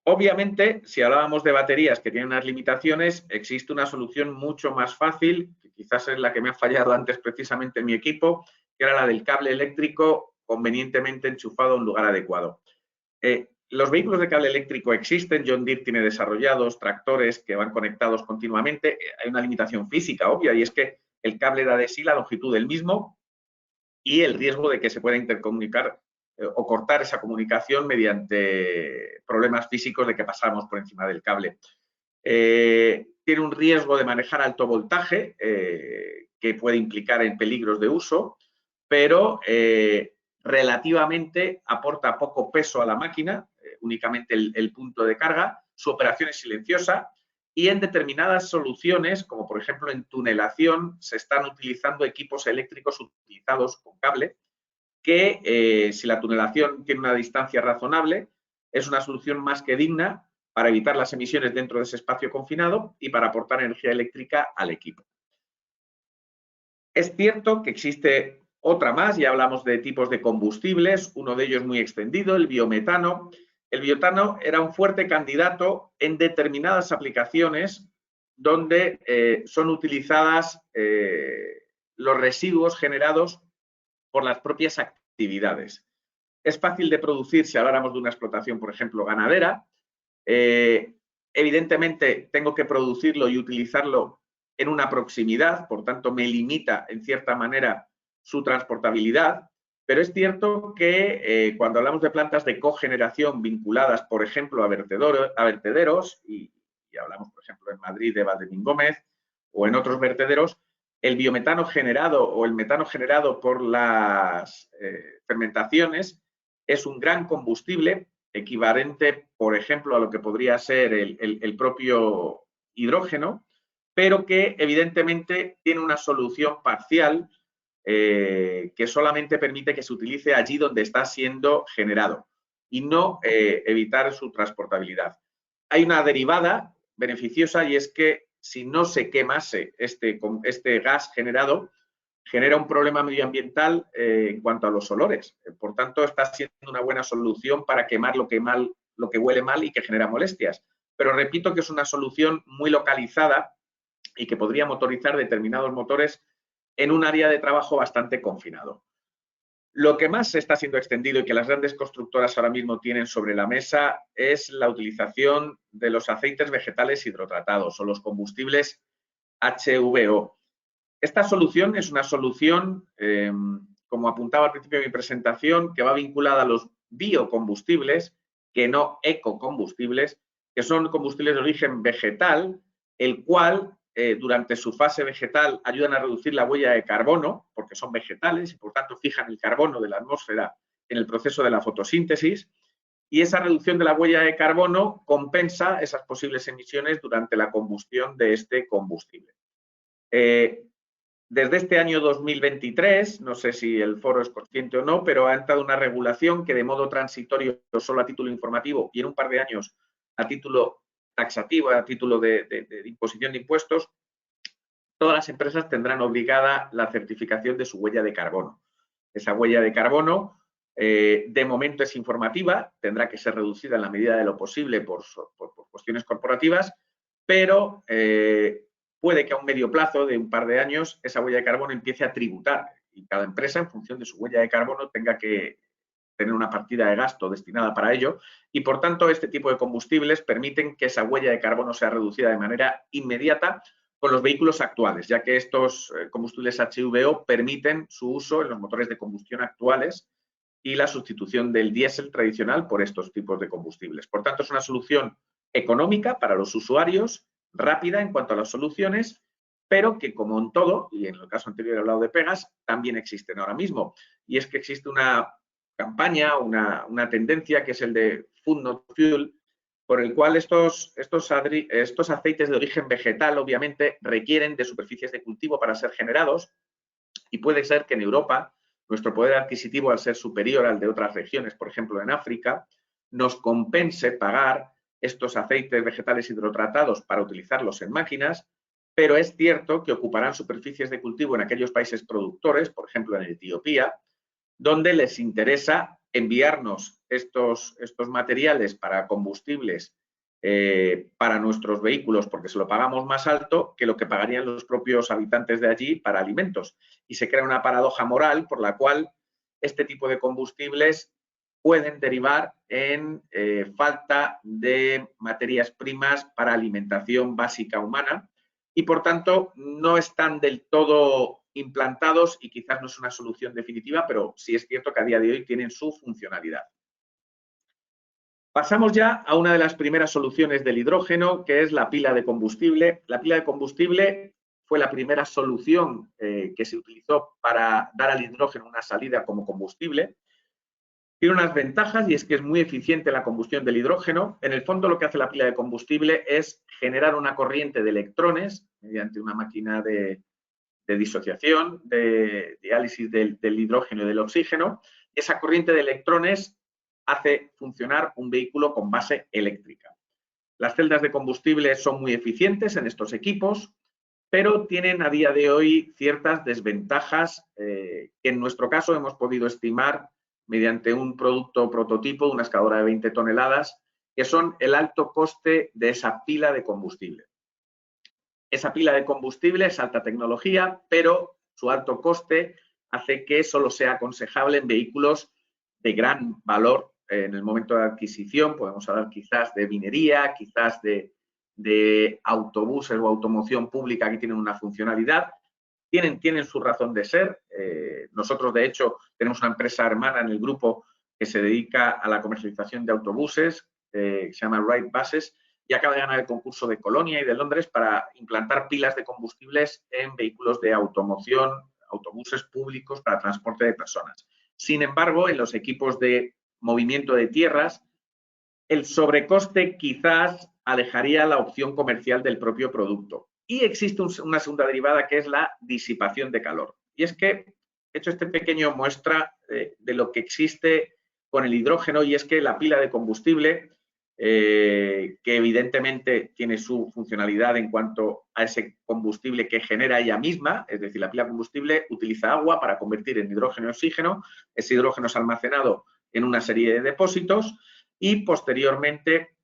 Obviamente, si hablábamos de baterías que tienen unas limitaciones, existe una solución mucho más fácil, que quizás es la que me ha fallado antes precisamente en mi equipo, que era la del cable eléctrico convenientemente enchufado a un lugar adecuado. Los vehículos de cable eléctrico existen, John Deere tiene desarrollados tractores que van conectados continuamente. Hay una limitación física obvia y es que el cable da de sí la longitud del mismo y el riesgo de que se pueda intercomunicar o cortar esa comunicación mediante problemas físicos de que pasamos por encima del cable. Tiene un riesgo de manejar alto voltaje que puede implicar en peligros de uso, pero relativamente aporta poco peso a la máquina, únicamente el punto de carga, su operación es silenciosa y en determinadas soluciones, como por ejemplo en tunelación, se están utilizando equipos eléctricos utilizados con cable que si la tunelación tiene una distancia razonable, es una solución más que digna para evitar las emisiones dentro de ese espacio confinado y para aportar energía eléctrica al equipo. Es cierto que existe otra más, ya hablamos de tipos de combustibles, uno de ellos muy extendido, el biometano. El biometano era un fuerte candidato en determinadas aplicaciones donde son utilizadas los residuos generados por las propias actividades. Es fácil de producir si habláramos de una explotación, por ejemplo, ganadera. Evidentemente, tengo que producirlo y utilizarlo en una proximidad, por tanto, me limita en cierta manera su transportabilidad, pero es cierto que cuando hablamos de plantas de cogeneración vinculadas, por ejemplo, a vertederos, y hablamos, por ejemplo, en Madrid de Valdemín Gómez o en otros vertederos, el biometano generado o el metano generado por las fermentaciones es un gran combustible equivalente, por ejemplo, a lo que podría ser el propio hidrógeno, pero que evidentemente tiene una solución parcial que solamente permite que se utilice allí donde está siendo generado y no evitar su transportabilidad. Hay una derivada beneficiosa y es que si no se quemase este gas generado, genera un problema medioambiental en cuanto a los olores. Por tanto, está siendo una buena solución para quemar lo que huele mal y que genera molestias. Pero repito que es una solución muy localizada y que podría motorizar determinados motores en un área de trabajo bastante confinado. Lo que más se está siendo extendido y que las grandes constructoras ahora mismo tienen sobre la mesa es la utilización de los aceites vegetales hidrotratados o los combustibles HVO. Esta solución es una solución, como apuntaba al principio de mi presentación, que va vinculada a los biocombustibles que no ecocombustibles, que son combustibles de origen vegetal, el cual durante su fase vegetal ayudan a reducir la huella de carbono, porque son vegetales y por tanto fijan el carbono de la atmósfera en el proceso de la fotosíntesis, y esa reducción de la huella de carbono compensa esas posibles emisiones durante la combustión de este combustible. Desde este año 2023, no sé si el foro es consciente o no, pero ha entrado una regulación que de modo transitorio, solo a título informativo, y en un par de años a título taxativo, a título de imposición de impuestos, todas las empresas tendrán obligada la certificación de su huella de carbono. Esa huella de carbono, de momento es informativa, tendrá que ser reducida en la medida de lo posible por cuestiones corporativas, pero puede que a un medio plazo de un par de años esa huella de carbono empiece a tributar y cada empresa, en función de su huella de carbono, tenga que tener una partida de gasto destinada para ello y, por tanto, este tipo de combustibles permiten que esa huella de carbono sea reducida de manera inmediata con los vehículos actuales, ya que estos combustibles HVO permiten su uso en los motores de combustión actuales y la sustitución del diésel tradicional por estos tipos de combustibles. Por tanto, es una solución económica para los usuarios, rápida en cuanto a las soluciones, pero que, como en todo, y en el caso anterior he hablado de pegas, también existen ahora mismo. Y es que existe una campaña, una tendencia que es el de Food Not Fuel, por el cual estos aceites de origen vegetal obviamente requieren de superficies de cultivo para ser generados y puede ser que en Europa nuestro poder adquisitivo, al ser superior al de otras regiones, por ejemplo en África, nos compense pagar estos aceites vegetales hidrotratados para utilizarlos en máquinas, pero es cierto que ocuparán superficies de cultivo en aquellos países productores, por ejemplo en Etiopía, donde les interesa enviarnos estos materiales para combustibles para nuestros vehículos porque se lo pagamos más alto que lo que pagarían los propios habitantes de allí para alimentos. Y se crea una paradoja moral por la cual este tipo de combustibles pueden derivar en falta de materias primas para alimentación básica humana y, por tanto, no están del todo implantados y quizás no es una solución definitiva, pero sí es cierto que a día de hoy tienen su funcionalidad. Pasamos ya a una de las primeras soluciones del hidrógeno, que es la pila de combustible. La pila de combustible fue la primera solución que se utilizó para dar al hidrógeno una salida como combustible. Tiene unas ventajas y es que es muy eficiente la combustión del hidrógeno. En el fondo, lo que hace la pila de combustible es generar una corriente de electrones mediante una máquina de disociación, de diálisis del hidrógeno y del oxígeno. Esa corriente de electrones hace funcionar un vehículo con base eléctrica. Las celdas de combustible son muy eficientes en estos equipos, pero tienen a día de hoy ciertas desventajas que en nuestro caso hemos podido estimar mediante un producto prototipo, una excavadora de 20 toneladas, que son el alto coste de esa pila de combustible. Esa pila de combustible es alta tecnología, pero su alto coste hace que solo sea aconsejable en vehículos de gran valor en el momento de adquisición. Podemos hablar quizás de minería, quizás de autobuses o automoción pública que tienen una funcionalidad. Tienen su razón de ser. Nosotros, de hecho, tenemos una empresa hermana en el grupo que se dedica a la comercialización de autobuses, se llama Wright Buses, y acaba de ganar el concurso de Colonia y de Londres para implantar pilas de combustibles en vehículos de automoción, autobuses públicos para transporte de personas. Sin embargo, en los equipos de movimiento de tierras, el sobrecoste quizás alejaría la opción comercial del propio producto. Y existe una segunda derivada que es la disipación de calor. Y es que he hecho este pequeño muestra de lo que existe con el hidrógeno, y es que la pila de combustible, que evidentemente tiene su funcionalidad en cuanto a ese combustible que genera ella misma, es decir, la pila de combustible utiliza agua para convertir en hidrógeno y oxígeno, ese hidrógeno es almacenado en una serie de depósitos y posteriormente,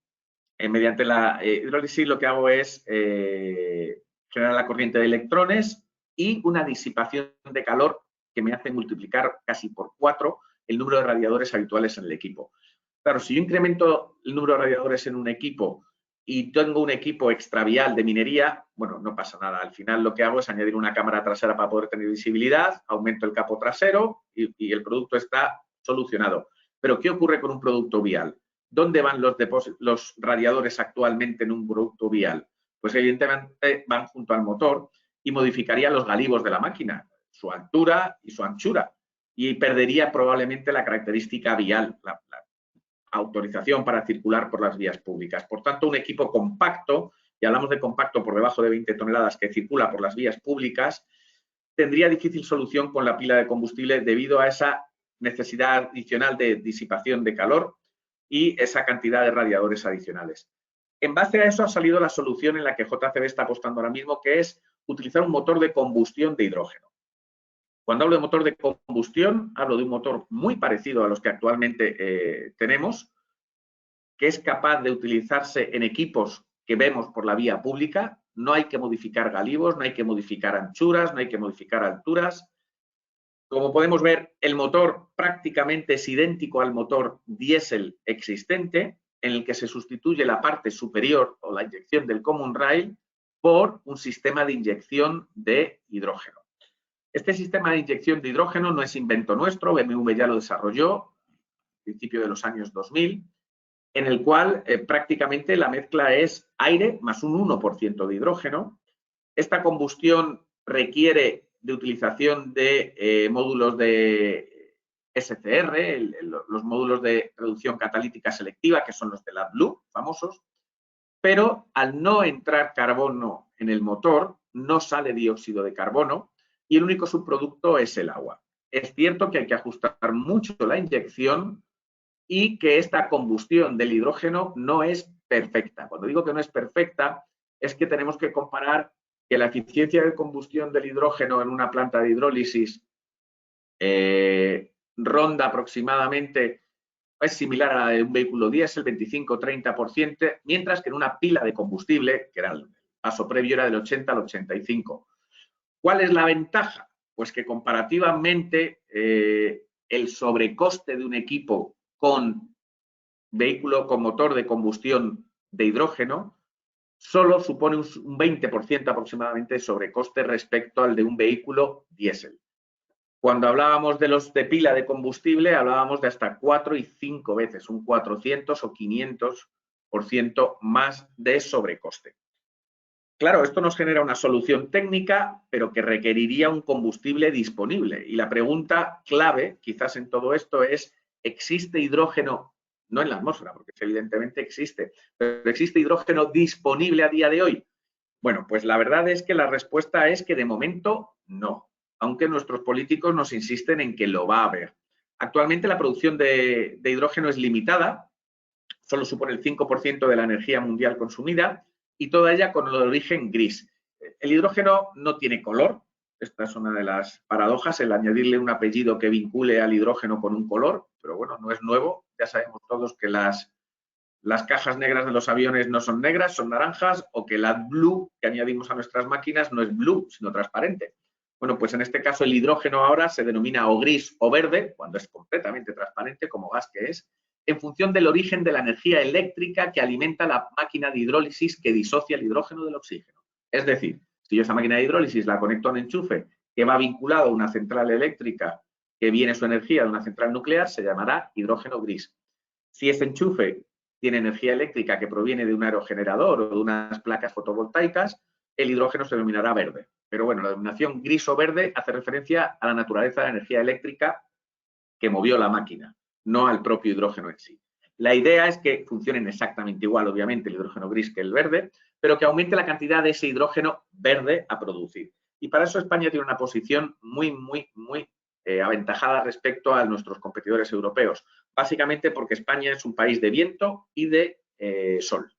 mediante la hidrólisis, lo que hago es generar la corriente de electrones y una disipación de calor que me hace multiplicar casi por 4 el número de radiadores habituales en el equipo. Claro, si yo incremento el número de radiadores en un equipo y tengo un equipo extravial de minería, bueno, no pasa nada. Al final lo que hago es añadir una cámara trasera para poder tener visibilidad, aumento el capó trasero y el producto está solucionado. Pero ¿qué ocurre con un producto vial? ¿Dónde van los radiadores actualmente en un producto vial? Pues evidentemente van junto al motor y modificaría los galivos de la máquina, su altura y su anchura, y perdería probablemente la característica vial, la autorización para circular por las vías públicas. Por tanto, un equipo compacto, y hablamos de compacto por debajo de 20 toneladas que circula por las vías públicas, tendría difícil solución con la pila de combustible debido a esa necesidad adicional de disipación de calor y esa cantidad de radiadores adicionales. En base a eso ha salido la solución en la que JCB está apostando ahora mismo, que es utilizar un motor de combustión de hidrógeno. Cuando hablo de motor de combustión, hablo de un motor muy parecido a los que actualmente tenemos, que es capaz de utilizarse en equipos que vemos por la vía pública. No hay que modificar galivos, no hay que modificar anchuras, no hay que modificar alturas. Como podemos ver, el motor prácticamente es idéntico al motor diésel existente, en el que se sustituye la parte superior o la inyección del common rail por un sistema de inyección de hidrógeno. Este sistema de inyección de hidrógeno no es invento nuestro, BMW ya lo desarrolló a principios de los años 2000, en el cual prácticamente la mezcla es aire más un 1% de hidrógeno. Esta combustión requiere de utilización de módulos de SCR, los módulos de reducción catalítica selectiva, que son los de la AdBlue, famosos, pero al no entrar carbono en el motor, no sale dióxido de carbono y el único subproducto es el agua. Es cierto que hay que ajustar mucho la inyección y que esta combustión del hidrógeno no es perfecta. Cuando digo que no es perfecta, es que tenemos que comparar que la eficiencia de combustión del hidrógeno en una planta de hidrólisis ronda aproximadamente, es similar a la de un vehículo diésel, 25-30%, mientras que en una pila de combustible, que era el paso previo, era del 80 al 85%. ¿Cuál es la ventaja? Pues que comparativamente el sobrecoste de un equipo con vehículo con motor de combustión de hidrógeno solo supone un 20% aproximadamente de sobrecoste respecto al de un vehículo diésel. Cuando hablábamos de los de pila de combustible, hablábamos de hasta 4 y 5 veces, un 400 o 500% más de sobrecoste. Claro, esto nos genera una solución técnica, pero que requeriría un combustible disponible. Y la pregunta clave, quizás en todo esto, es: ¿existe hidrógeno? No en la atmósfera, porque evidentemente existe, pero ¿existe hidrógeno disponible a día de hoy? Bueno, pues la verdad es que la respuesta es que de momento no, aunque nuestros políticos nos insisten en que lo va a haber. Actualmente la producción de hidrógeno es limitada, solo supone el 5% de la energía mundial consumida, y toda ella con el origen gris. El hidrógeno no tiene color, esta es una de las paradojas, el añadirle un apellido que vincule al hidrógeno con un color, pero bueno, no es nuevo, ya sabemos todos que las cajas negras de los aviones no son negras, son naranjas, o que el AdBlue que añadimos a nuestras máquinas no es blue, sino transparente. Bueno, pues en este caso el hidrógeno ahora se denomina o gris o verde, cuando es completamente transparente, como gas que es, en función del origen de la energía eléctrica que alimenta la máquina de hidrólisis que disocia el hidrógeno del oxígeno. Es decir, si yo esa máquina de hidrólisis la conecto a un enchufe que va vinculado a una central eléctrica que viene su energía de una central nuclear, se llamará hidrógeno gris. Si ese enchufe tiene energía eléctrica que proviene de un aerogenerador o de unas placas fotovoltaicas, el hidrógeno se denominará verde. Pero bueno, la denominación gris o verde hace referencia a la naturaleza de la energía eléctrica que movió la máquina, no al propio hidrógeno en sí. La idea es que funcionen exactamente igual, obviamente, el hidrógeno gris que el verde, pero que aumente la cantidad de ese hidrógeno verde a producir. Y para eso España tiene una posición muy aventajada respecto a nuestros competidores europeos, básicamente porque España es un país de viento y de sol.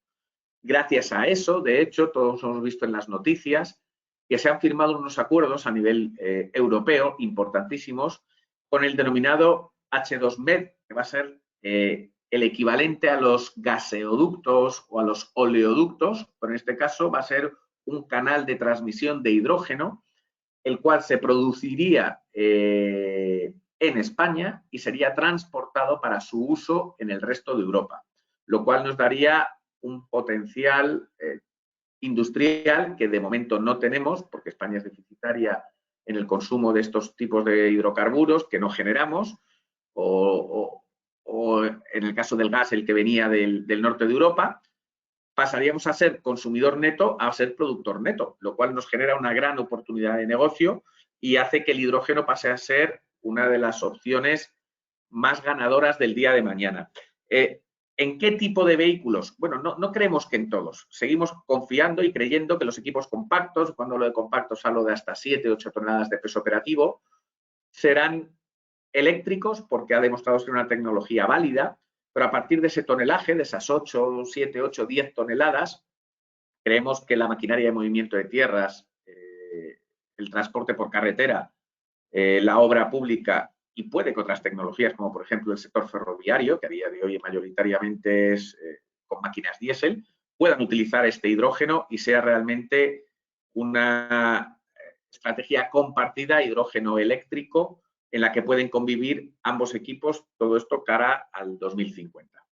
Gracias a eso, de hecho, todos hemos visto en las noticias que se han firmado unos acuerdos a nivel europeo importantísimos con el denominado H2Med, que va a ser el equivalente a los gaseoductos o a los oleoductos, pero en este caso va a ser un canal de transmisión de hidrógeno, el cual se produciría en España y sería transportado para su uso en el resto de Europa, lo cual nos daría un potencial industrial que de momento no tenemos, porque España es deficitaria en el consumo de estos tipos de hidrocarburos que no generamos, o o en el caso del gas, el que venía del norte de Europa, pasaríamos a ser consumidor neto a ser productor neto, lo cual nos genera una gran oportunidad de negocio y hace que el hidrógeno pase a ser una de las opciones más ganadoras del día de mañana. ¿En qué tipo de vehículos? Bueno, no creemos que en todos. Seguimos confiando y creyendo que los equipos compactos, cuando hablo de compactos hablo de hasta 7-8 toneladas de peso operativo, serán eléctricos porque ha demostrado ser una tecnología válida, pero a partir de ese tonelaje, de esas 8, 7, 8, 10 toneladas, creemos que la maquinaria de movimiento de tierras, el transporte por carretera, la obra pública y puede que otras tecnologías, como por ejemplo el sector ferroviario, que a día de hoy mayoritariamente es con máquinas diésel, puedan utilizar este hidrógeno y sea realmente una estrategia compartida hidrógeno eléctrico en la que pueden convivir ambos equipos, todo esto cara al 2050.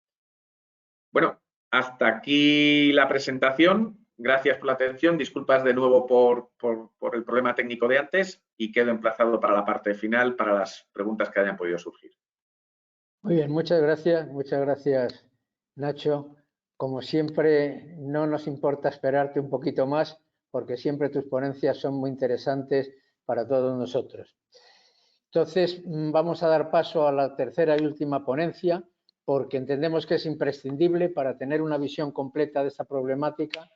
Bueno, hasta aquí la presentación. Gracias por la atención. Disculpas de nuevo por el problema técnico de antes y quedo emplazado para la parte final para las preguntas que hayan podido surgir. Muy bien, muchas gracias, Nacho. Como siempre, no nos importa esperarte un poquito más porque siempre tus ponencias son muy interesantes para todos nosotros. Entonces, vamos a dar paso a la tercera y última ponencia porque entendemos que es imprescindible para tener una visión completa de esta problemática,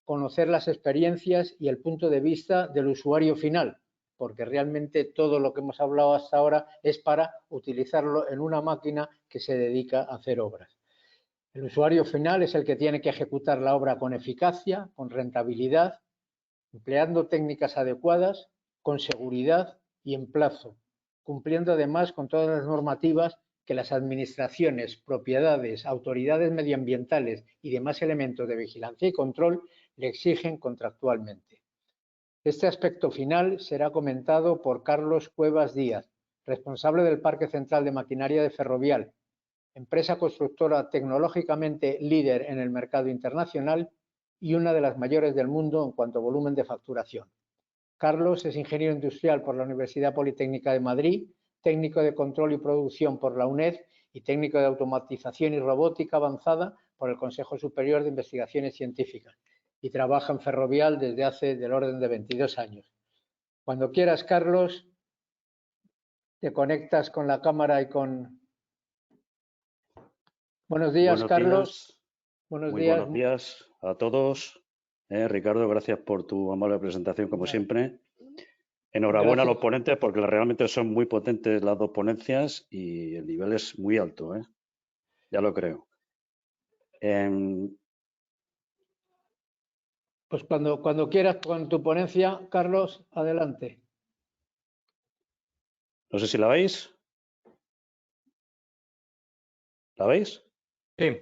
conocer las experiencias y el punto de vista del usuario final, porque realmente todo lo que hemos hablado hasta ahora es para utilizarlo en una máquina que se dedica a hacer obras. El usuario final es el que tiene que ejecutar la obra con eficacia, con rentabilidad, empleando técnicas adecuadas, con seguridad y en plazo, cumpliendo además con todas las normativas que las administraciones, propiedades, autoridades medioambientales y demás elementos de vigilancia y control le exigen contractualmente. Este aspecto final será comentado por Carlos Cuevas Díaz, responsable del Parque Central de Maquinaria de Ferrovial, empresa constructora tecnológicamente líder en el mercado internacional y una de las mayores del mundo en cuanto a volumen de facturación. Carlos es ingeniero industrial por la Universidad Politécnica de Madrid, técnico de control y producción por la UNED y técnico de automatización y robótica avanzada por el Consejo Superior de Investigaciones Científicas y trabaja en Ferrovial desde hace del orden de 22 años. Cuando quieras, Carlos, te conectas con la cámara y con... Buenos días, Carlos. Buenos días a todos. Ricardo, gracias por tu amable presentación, como siempre. Enhorabuena a los ponentes porque realmente son muy potentes las dos ponencias y el nivel es muy alto, ya lo creo. Pues cuando quieras con tu ponencia, Carlos, adelante. No sé si la veis. ¿La veis? Sí.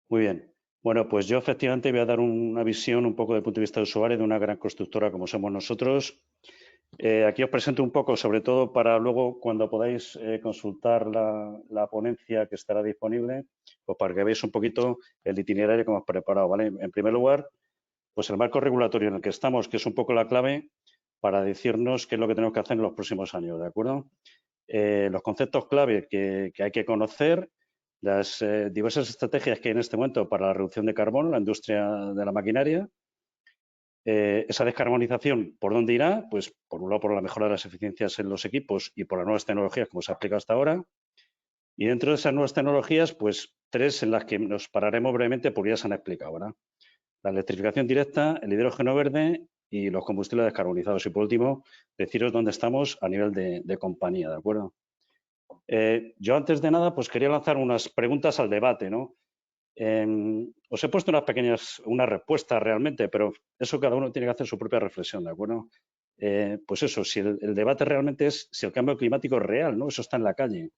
Muy bien. Bueno, pues yo efectivamente voy a dar una visión un poco desde el punto de vista de usuario de una gran constructora como somos nosotros. Aquí os presento un poco, sobre todo para luego cuando podáis consultar la ponencia que estará disponible, pues para que veáis un poquito el itinerario que hemos preparado, ¿vale? En primer lugar, pues el marco regulatorio en el que estamos, que es un poco la clave para decirnos qué es lo que tenemos que hacer en los próximos años, ¿de acuerdo? Los conceptos clave que hay que conocer, las diversas estrategias que hay en este momento para la reducción de carbono, la industria de la maquinaria. Esa descarbonización, ¿por dónde irá? Pues por un lado por la mejora de las eficiencias en los equipos y por las nuevas tecnologías como se ha aplicado hasta ahora. Y dentro de esas nuevas tecnologías, pues tres en las que nos pararemos brevemente porque ya se han explicado, ¿verdad? La electrificación directa, el hidrógeno verde y los combustibles descarbonizados. Y por último, deciros dónde estamos a nivel de compañía, ¿de acuerdo? Yo antes de nada, pues quería lanzar unas preguntas al debate, ¿no? Os he puesto unas respuestas realmente, pero eso cada uno tiene que hacer su propia reflexión, ¿de acuerdo? Pues eso, si el debate realmente es si el cambio climático es real, ¿no? Eso está en la calle.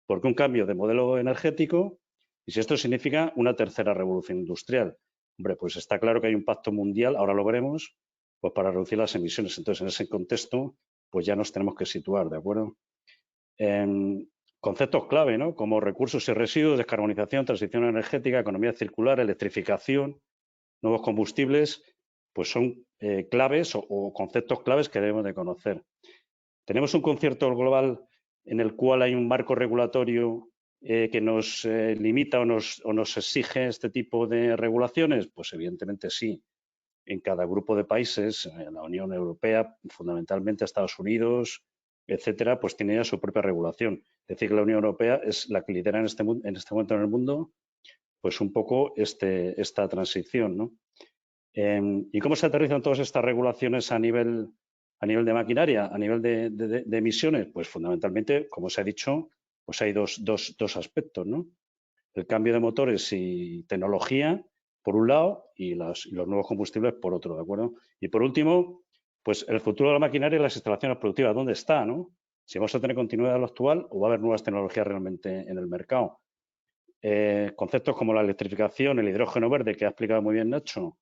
Porque un cambio de modelo energético, y si esto significa una tercera revolución industrial. Hombre, pues está claro que hay un pacto mundial, ahora lo veremos, pues para reducir las emisiones. Entonces, en ese contexto, pues ya nos tenemos que situar, ¿de acuerdo? Conceptos clave, ¿no? Como recursos y residuos, descarbonización, transición energética, economía circular, electrificación, nuevos combustibles, pues son claves o conceptos claves que debemos de conocer. Tenemos un concierto global en el cual hay un marco regulatorio que nos limita o nos exige este tipo de regulaciones? Pues evidentemente sí. En cada grupo de países, en la Unión Europea, fundamentalmente Estados Unidos, etcétera, pues tiene ya su propia regulación. Es decir, que la Unión Europea es la que lidera en este momento en el mundo, pues un poco esta transición, ¿no? ¿Y cómo se aterrizan todas estas regulaciones a nivel de maquinaria, a nivel de emisiones? Pues fundamentalmente, como se ha dicho, pues hay dos aspectos, ¿no? El cambio de motores y tecnología, por un lado, y los nuevos combustibles por otro, ¿de acuerdo? Y por último, pues el futuro de la maquinaria y las instalaciones productivas, ¿dónde está, no? Si vamos a tener continuidad de lo actual o va a haber nuevas tecnologías realmente en el mercado. Conceptos como la electrificación, el hidrógeno verde, que ha explicado muy bien Nacho,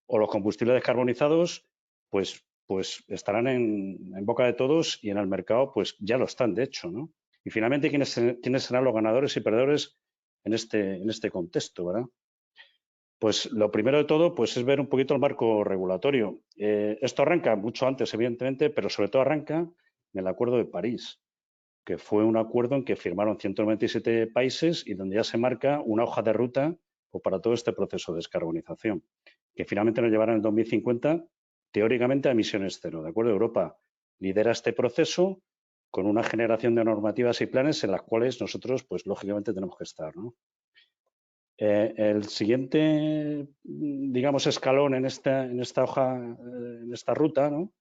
o los combustibles descarbonizados, pues estarán en boca de todos y en el mercado pues ya lo están, de hecho, ¿no? Y finalmente, ¿quiénes serán los ganadores y perdedores en este contexto, ¿verdad? Pues lo primero de todo pues es ver un poquito el marco regulatorio. Esto arranca mucho antes, evidentemente, pero sobre todo arranca en el Acuerdo de París, que fue un acuerdo en que firmaron 197 países y donde ya se marca una hoja de ruta pues, para todo este proceso de descarbonización, que finalmente nos llevará en el 2050 teóricamente a emisiones cero. ¿De acuerdo? Europa lidera este proceso con una generación de normativas y planes en las cuales nosotros, pues lógicamente, tenemos que estar, ¿no? El siguiente, digamos, escalón en esta hoja, en esta ruta, ¿no?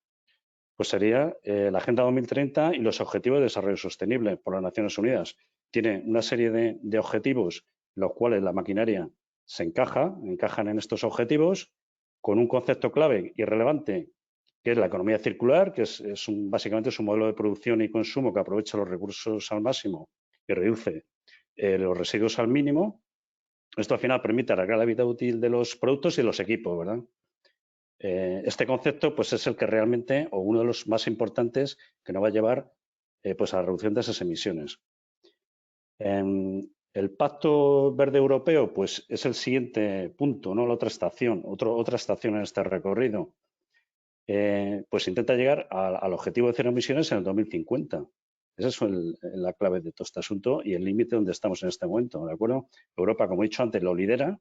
Pues sería la Agenda 2030 y los Objetivos de Desarrollo Sostenible por las Naciones Unidas. Tiene una serie de objetivos en los cuales la maquinaria se encajan en estos objetivos con un concepto clave y relevante que es la economía circular, que básicamente es un modelo de producción y consumo que aprovecha los recursos al máximo y reduce los residuos al mínimo. Esto al final permite alargar la vida útil de los productos y los equipos, ¿verdad? Este concepto pues, es el que realmente, o uno de los más importantes, que nos va a llevar pues, a la reducción de esas emisiones. El Pacto Verde Europeo pues, es el siguiente punto, ¿no? La otra estación, otra estación en este recorrido. Pues intenta llegar al objetivo de cero emisiones en el 2050. Esa es la clave de todo este asunto y el límite donde estamos en este momento, ¿de acuerdo? Europa, como he dicho antes, lo lidera,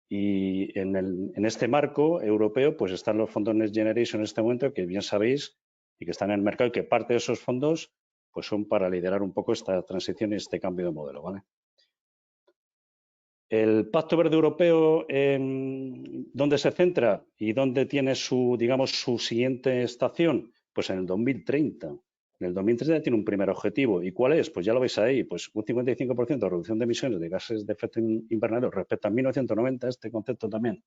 y en este marco europeo pues están los fondos Next Generation en este momento, que bien sabéis, y que están en el mercado y que parte de esos fondos pues son para liderar un poco esta transición y este cambio de modelo, ¿vale? El Pacto Verde Europeo, ¿dónde se centra y dónde tiene su siguiente estación? Pues en el 2030. En el 2030 tiene un primer objetivo. ¿Y cuál es? Pues ya lo veis ahí, pues un 55% de reducción de emisiones de gases de efecto invernadero respecto a 1990. Este concepto también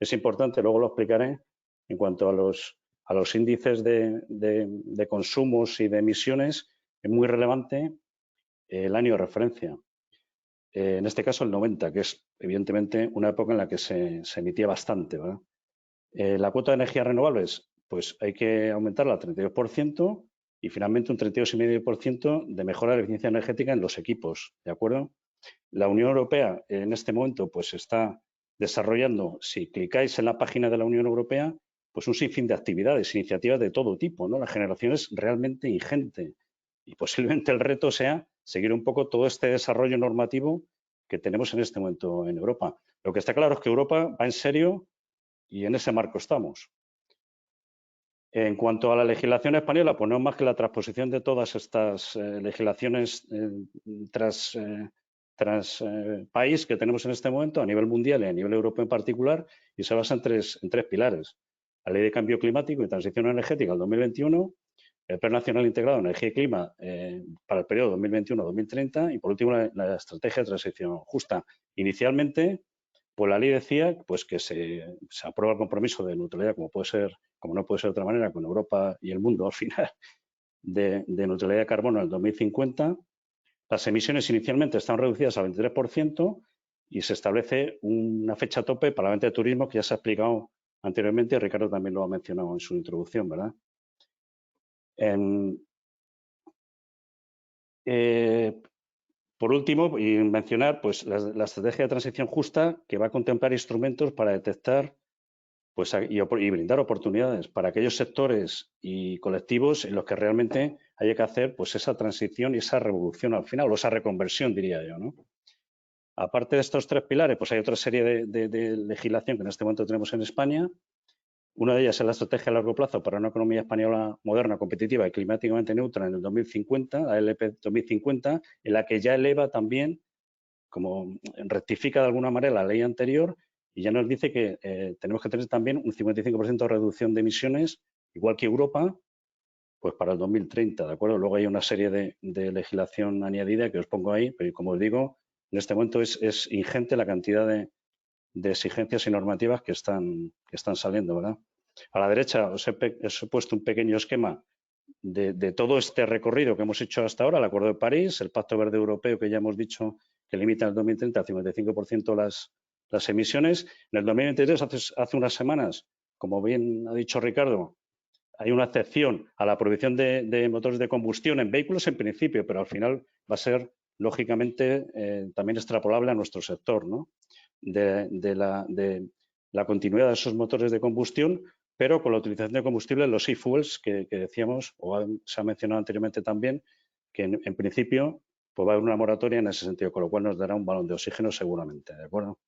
es importante, luego lo explicaré en cuanto a los índices de consumos y de emisiones. Es muy relevante el año de referencia. En este caso el 90, que es evidentemente una época en la que se emitía bastante, ¿verdad? La cuota de energías renovables, pues hay que aumentarla al 32% y finalmente un 32,5% de mejora de la eficiencia energética en los equipos, ¿de acuerdo? La Unión Europea en este momento pues está desarrollando, si clicáis en la página de la Unión Europea, pues un sinfín de actividades, iniciativas de todo tipo, ¿no? La generación es realmente ingente y posiblemente el reto sea seguir un poco todo este desarrollo normativo que tenemos en este momento en Europa. Lo que está claro es que Europa va en serio y en ese marco estamos. En cuanto a la legislación española, pues no es más que la transposición de todas estas legislaciones tras país que tenemos en este momento a nivel mundial y a nivel europeo en particular, y se basa en tres pilares. La Ley de Cambio Climático y Transición Energética del 2021, el Plan Nacional Integrado de Energía y Clima para el periodo 2021-2030 y, por último, la Estrategia de Transición Justa. Inicialmente, pues la ley decía pues, que se aprueba el compromiso de neutralidad, como no puede ser de otra manera, con Europa y el mundo al final, de neutralidad de carbono en el 2050. Las emisiones inicialmente están reducidas al 23% y se establece una fecha tope para la venta de turismo que ya se ha explicado anteriormente y Ricardo también lo ha mencionado en su introducción, ¿verdad? Por último, y mencionar pues, la estrategia de transición justa que va a contemplar instrumentos para detectar pues, y brindar oportunidades para aquellos sectores y colectivos en los que realmente haya que hacer pues, esa transición y esa revolución al final, o esa reconversión, diría yo, ¿no? Aparte de estos tres pilares, pues hay otra serie de legislación que en este momento tenemos en España. Una de ellas es la estrategia a largo plazo para una economía española moderna, competitiva y climáticamente neutra en el 2050, la LP 2050, en la que ya eleva también, como rectifica de alguna manera la ley anterior, y ya nos dice que tenemos que tener también un 55% de reducción de emisiones, igual que Europa, pues para el 2030, ¿de acuerdo? Luego hay una serie de legislación añadida que os pongo ahí, pero como os digo, en este momento es ingente la cantidad de exigencias y normativas que están saliendo, ¿verdad? A la derecha os he puesto un pequeño esquema de todo este recorrido que hemos hecho hasta ahora, el Acuerdo de París, el Pacto Verde Europeo, que ya hemos dicho que limita en el 2030 al 55% las emisiones. En el 2023, hace unas semanas, como bien ha dicho Ricardo, hay una excepción a la prohibición de motores de combustión en vehículos en principio, pero al final va a ser, lógicamente, también extrapolable a nuestro sector, ¿no? De la continuidad de esos motores de combustión, pero con la utilización de combustibles, los e-fuels que decíamos, o se ha mencionado anteriormente también, que en principio pues va a haber una moratoria en ese sentido, con lo cual nos dará un balón de oxígeno seguramente, ¿de acuerdo?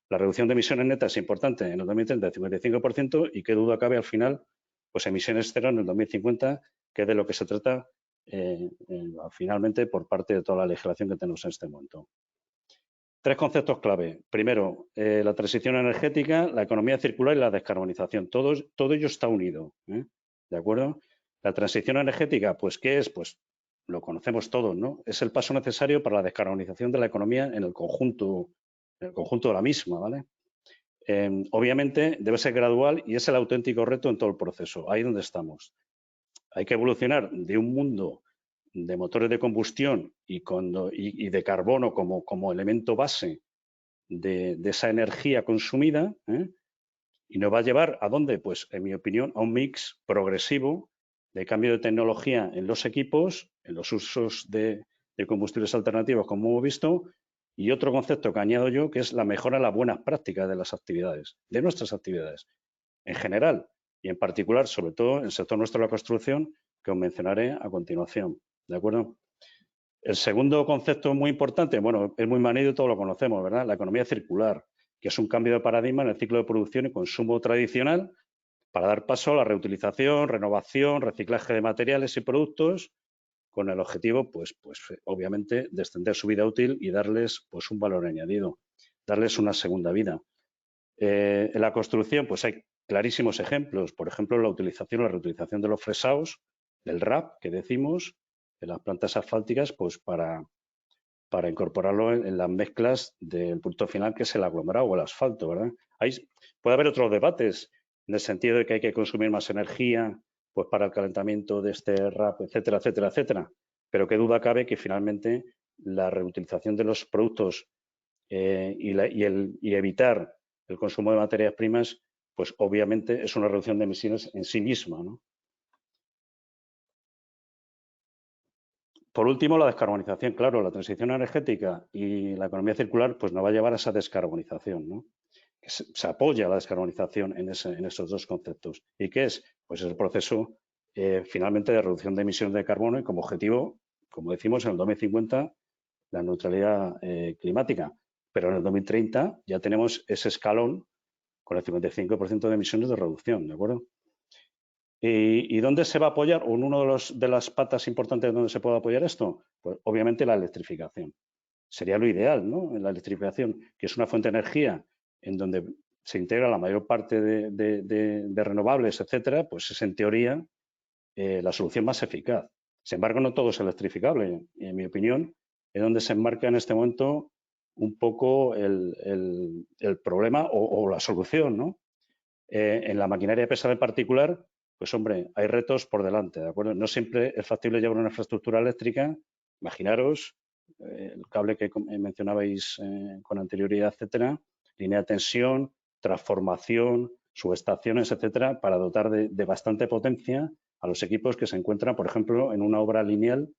La reducción de emisiones netas es importante en el 2030 del 55% y qué duda cabe al final, pues emisiones cero en el 2050, que es de lo que se trata finalmente por parte de toda la legislación que tenemos en este momento. Tres conceptos clave. Primero, la transición energética, la economía circular y la descarbonización. Todo ello está unido, ¿de acuerdo? La transición energética, pues, ¿qué es? Pues lo conocemos todos, ¿no? Es el paso necesario para la descarbonización de la economía en el conjunto de la misma, ¿vale? Obviamente debe ser gradual y es el auténtico reto en todo el proceso. Ahí donde estamos. Hay que evolucionar de un mundo de motores de combustión y de carbono como elemento base de esa energía consumida, y nos va a llevar ¿a dónde? Pues, en mi opinión, a un mix progresivo de cambio de tecnología en los equipos, en los usos de combustibles alternativos, como hemos visto, y otro concepto que añado yo, que es la mejora de las buenas prácticas de las actividades, de nuestras actividades, en general y en particular, sobre todo en el sector nuestro de la construcción, que os mencionaré a continuación. ¿De acuerdo? El segundo concepto muy importante, bueno, es muy manido y todos lo conocemos, ¿verdad? La economía circular, que es un cambio de paradigma en el ciclo de producción y consumo tradicional para dar paso a la reutilización, renovación, reciclaje de materiales y productos, con el objetivo, pues obviamente, de extender su vida útil y darles pues, un valor añadido, darles una segunda vida. En la construcción, pues hay clarísimos ejemplos, por ejemplo, la utilización o la reutilización de los fresados, del RAP, que decimos, de las plantas asfálticas, pues para incorporarlo en las mezclas del producto final, que es el aglomerado o el asfalto, ¿verdad? Puede haber otros debates en el sentido de que hay que consumir más energía pues para el calentamiento de este RAP, etcétera, etcétera, etcétera. Pero qué duda cabe que finalmente la reutilización de los productos y evitar el consumo de materias primas, pues obviamente es una reducción de emisiones en sí misma, ¿no? Por último, la descarbonización. Claro, la transición energética y la economía circular pues nos va a llevar a esa descarbonización, ¿no? Se apoya la descarbonización en esos dos conceptos. ¿Y qué es? Pues es el proceso finalmente de reducción de emisiones de carbono y como objetivo, como decimos, en el 2050 la neutralidad climática. Pero en el 2030 ya tenemos ese escalón con el 55% de emisiones de reducción, ¿de acuerdo? ¿Y dónde se va a apoyar? ¿O en una de las patas importantes donde se puede apoyar esto? Pues obviamente la electrificación. Sería lo ideal, ¿no? En la electrificación, que es una fuente de energía en donde se integra la mayor parte de renovables, etcétera, pues es en teoría la solución más eficaz. Sin embargo, no todo es electrificable. Y en mi opinión, es donde se enmarca en este momento un poco el problema o la solución, ¿no? En la maquinaria pesada en particular, pues hombre, hay retos por delante, ¿de acuerdo? No siempre es factible llevar una infraestructura eléctrica. Imaginaros el cable que mencionabais con anterioridad, etcétera, línea de tensión, transformación, subestaciones, etcétera, para dotar de bastante potencia a los equipos que se encuentran, por ejemplo, en una obra lineal,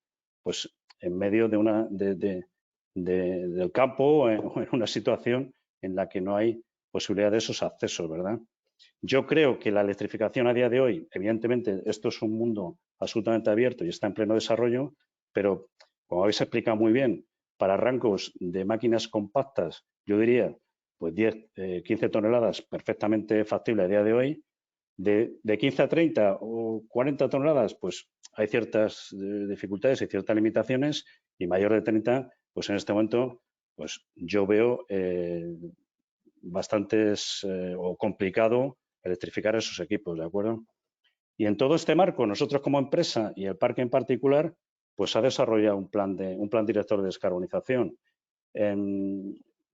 pues en medio del campo o en una situación en la que no hay posibilidad de esos accesos, ¿verdad? Yo creo que la electrificación a día de hoy, evidentemente, esto es un mundo absolutamente abierto y está en pleno desarrollo, pero como habéis explicado muy bien, para rangos de máquinas compactas, yo diría, pues 10, 15 toneladas perfectamente factible a día de hoy. De 15 a 30 o 40 toneladas, pues hay ciertas dificultades y ciertas limitaciones, y mayor de 30, pues en este momento, pues yo veo bastantes o complicado electrificar esos equipos, ¿de acuerdo? Y en todo este marco, nosotros como empresa y el parque en particular, pues ha desarrollado un plan director de descarbonización.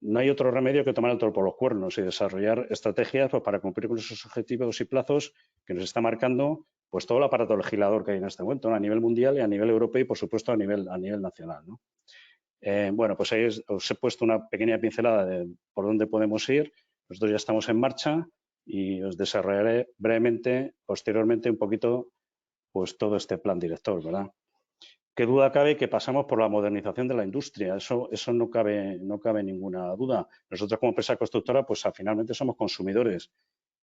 No hay otro remedio que tomar el toro por los cuernos y desarrollar estrategias pues, para cumplir con esos objetivos y plazos que nos está marcando pues todo el aparato legislador que hay en este momento, ¿no? A nivel mundial y a nivel europeo y, por supuesto, a nivel nacional, ¿no? Bueno, pues ahí os he puesto una pequeña pincelada de por dónde podemos ir. Nosotros ya estamos en marcha y os desarrollaré brevemente, posteriormente, un poquito pues todo este plan director, ¿verdad? Qué duda cabe que pasamos por la modernización de la industria, eso no cabe ninguna duda. Nosotros como empresa constructora, pues finalmente somos consumidores.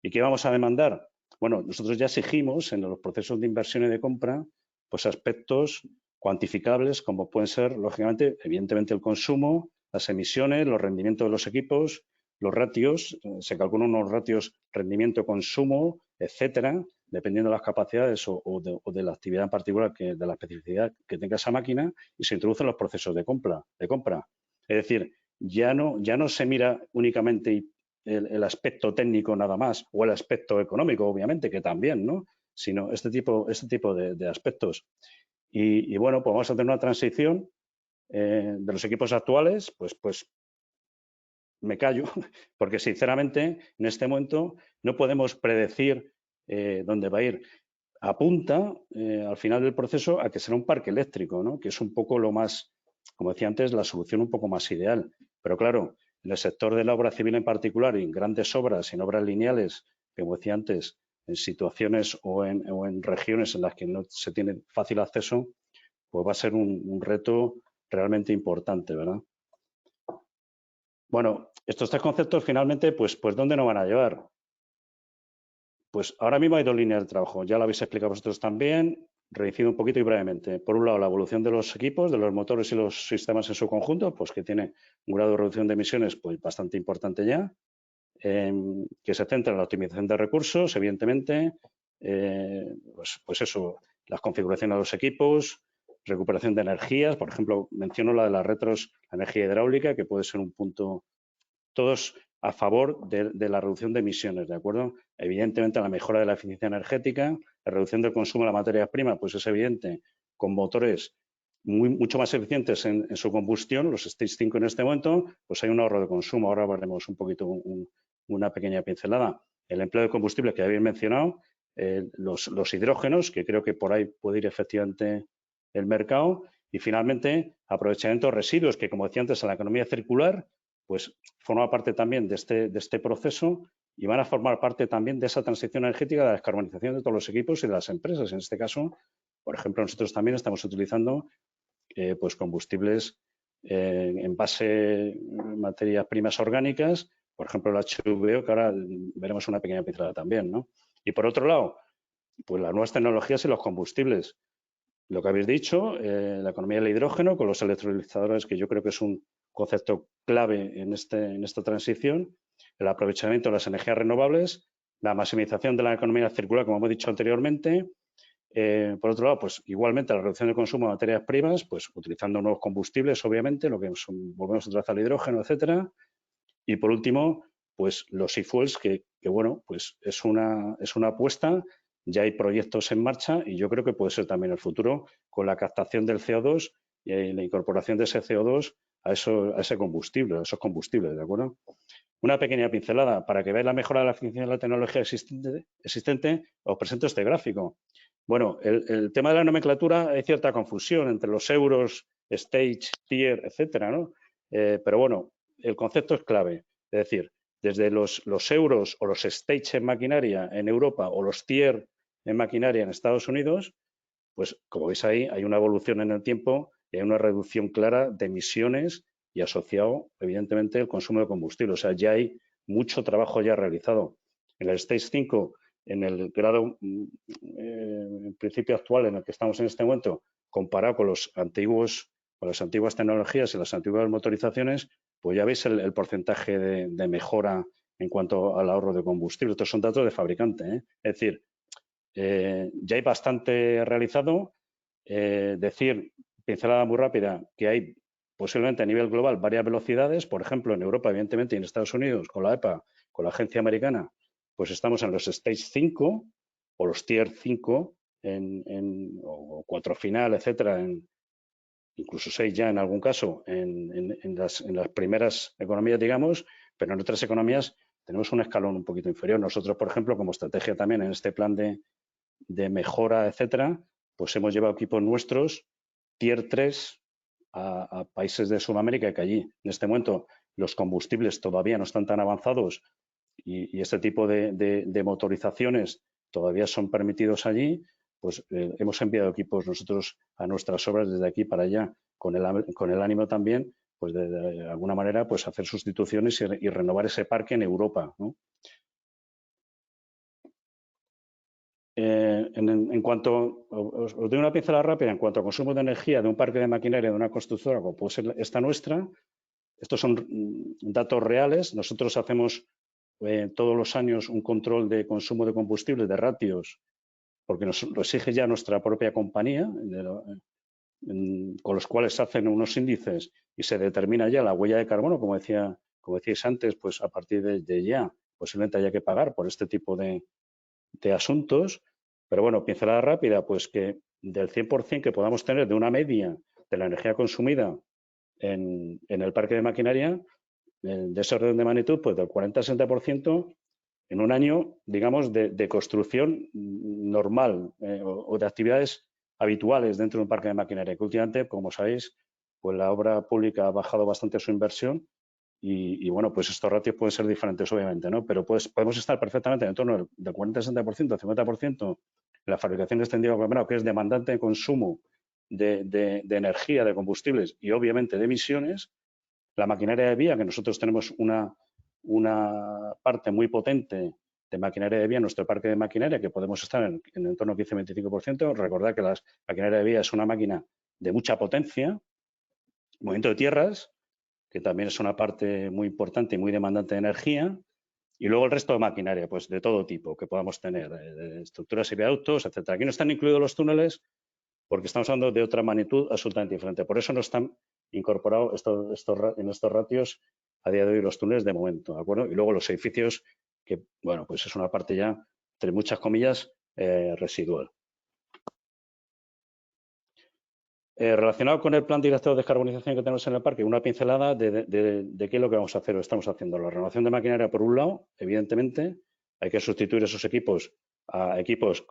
¿Y qué vamos a demandar? Bueno, nosotros ya exigimos en los procesos de inversión y de compra, pues aspectos cuantificables como pueden ser, lógicamente, evidentemente el consumo, las emisiones, los rendimientos de los equipos, los ratios, se calculan unos ratios rendimiento-consumo, etcétera, dependiendo de las capacidades o de la actividad en particular, de la especificidad que tenga esa máquina, y se introducen los procesos de compra. Es decir, ya no se mira únicamente el aspecto técnico nada más, o el aspecto económico, obviamente, que también, ¿no? Sino este tipo de aspectos. Y bueno, pues vamos a tener una transición de los equipos actuales, pues me callo, porque sinceramente en este momento no podemos predecir dónde va a ir. Apunta al final del proceso a que será un parque eléctrico, ¿no? Que es un poco lo más, como decía antes, la solución un poco más ideal. Pero claro, en el sector de la obra civil en particular y en grandes obras y en obras lineales, como decía antes, en situaciones o en regiones en las que no se tiene fácil acceso, pues va a ser un reto realmente importante, ¿verdad? Bueno, estos tres conceptos finalmente, pues ¿dónde nos van a llevar? Pues ahora mismo hay dos líneas de trabajo, ya lo habéis explicado vosotros también, reincido un poquito y brevemente. Por un lado, la evolución de los equipos, de los motores y los sistemas en su conjunto, pues que tiene un grado de reducción de emisiones pues bastante importante ya, que se centra en la optimización de recursos, evidentemente, pues eso, las configuraciones de los equipos, recuperación de energías, por ejemplo, menciono la de las retros, la energía hidráulica, que puede ser un punto, todos a favor de la reducción de emisiones, ¿de acuerdo? Evidentemente, la mejora de la eficiencia energética, la reducción del consumo de la materia prima, pues es evidente, con motores mucho más eficientes en su combustión, los Stage 5 en este momento, pues hay un ahorro de consumo. Ahora veremos un poquito una pequeña pincelada. El empleo de combustible que habéis mencionado, los hidrógenos, que creo que por ahí puede ir efectivamente el mercado, y finalmente aprovechamiento de residuos, que como decía antes, en la economía circular, pues forma parte también de este proceso y van a formar parte también de esa transición energética, de la descarbonización de todos los equipos y de las empresas. En este caso, por ejemplo, nosotros también estamos utilizando pues combustibles en base materias primas orgánicas, por ejemplo, el HVO, que ahora veremos una pequeña pincelada también, ¿no? Y por otro lado, pues las nuevas tecnologías y los combustibles. Lo que habéis dicho, la economía del hidrógeno con los electrolizadores, que yo creo que es un concepto clave en esta transición, el aprovechamiento de las energías renovables, la maximización de la economía circular, como hemos dicho anteriormente. Por otro lado, pues igualmente la reducción del consumo de materias primas, pues utilizando nuevos combustibles, obviamente, lo que volvemos otra vez al hidrógeno, etcétera. Y por último, pues los e-fuels, que bueno, pues es una apuesta. Ya hay proyectos en marcha y yo creo que puede ser también el futuro con la captación del CO2 y la incorporación de ese CO2 a ese combustible, a esos combustibles, ¿de acuerdo? Una pequeña pincelada para que veáis la mejora de la eficiencia de la tecnología existente, os presento este gráfico. Bueno, el tema de la nomenclatura, hay cierta confusión entre los euros, stage, tier, etcétera, ¿no? Pero bueno, el concepto es clave, es decir, desde los euros o los stage en maquinaria en Europa o los tier en maquinaria en Estados Unidos, pues como veis ahí hay una evolución en el tiempo y hay una reducción clara de emisiones y asociado, evidentemente, el consumo de combustible. O sea, ya hay mucho trabajo ya realizado. en el Stage 5, en el grado en principio actual en el que estamos en este momento, comparado con las antiguas tecnologías y las antiguas motorizaciones, pues ya veis el porcentaje de mejora en cuanto al ahorro de combustible. Estos son datos de fabricante, ¿eh? Es decir, ya hay bastante realizado. Decir, pincelada muy rápida, que hay posiblemente a nivel global varias velocidades. Por ejemplo, en Europa, evidentemente, y en Estados Unidos, con la EPA, con la agencia americana, pues estamos en los Stage 5 o los Tier 5 o 4 final, etcétera, incluso 6 ya en algún caso en las primeras economías, digamos, pero en otras economías tenemos un escalón un poquito inferior. Nosotros, por ejemplo, como estrategia también en este plan de mejora, etcétera, pues hemos llevado equipos nuestros Tier 3 a países de Sudamérica, que allí en este momento los combustibles todavía no están tan avanzados y este tipo de motorizaciones todavía son permitidos allí. Pues hemos enviado equipos nosotros a nuestras obras desde aquí para allá, con el ánimo también, pues de alguna manera, pues hacer sustituciones y renovar ese parque en Europa, ¿no? En cuanto, os doy una pincelada rápida, en cuanto a consumo de energía de un parque de maquinaria de una constructora como puede ser esta nuestra, estos son datos reales. Nosotros hacemos todos los años un control de consumo de combustible, de ratios, porque nos lo exige ya nuestra propia compañía, con los cuales se hacen unos índices y se determina ya la huella de carbono, como decíais antes, pues a partir de ya posiblemente haya que pagar por este tipo de asuntos. Pero bueno, pincelada rápida, pues que del 100% que podamos tener de una media de la energía consumida en el parque de maquinaria, de ese orden de magnitud, pues del 40-60% en un año, digamos, de construcción normal o de actividades habituales dentro de un parque de maquinaria, que últimamente, como sabéis, pues la obra pública ha bajado bastante su inversión y bueno, pues estos ratios pueden ser diferentes, obviamente, ¿no? Pero pues podemos estar perfectamente en torno del 40-60%, 50% en la fabricación extendida de aglomerado, que es demandante de consumo de energía, de combustibles y obviamente de emisiones. La maquinaria de vía, que nosotros tenemos una parte muy potente de maquinaria de vía en nuestro parque de maquinaria, que podemos estar en torno al 15-25%. Recordad que la maquinaria de vía es una máquina de mucha potencia, movimiento de tierras, que también es una parte muy importante y muy demandante de energía, y luego el resto de maquinaria, pues de todo tipo que podamos tener, de estructuras y viaductos, etcétera. Aquí no están incluidos los túneles porque estamos hablando de otra magnitud absolutamente diferente. Por eso no están incorporados en estos ratios a día de hoy los túneles de momento, ¿de acuerdo? Y luego los edificios, que, bueno, pues es una parte ya, entre muchas comillas, residual. Relacionado con el plan director de descarbonización que tenemos en el parque, una pincelada de qué es lo que vamos a hacer o estamos haciendo. La renovación de maquinaria, por un lado, evidentemente, hay que sustituir esos equipos a equipos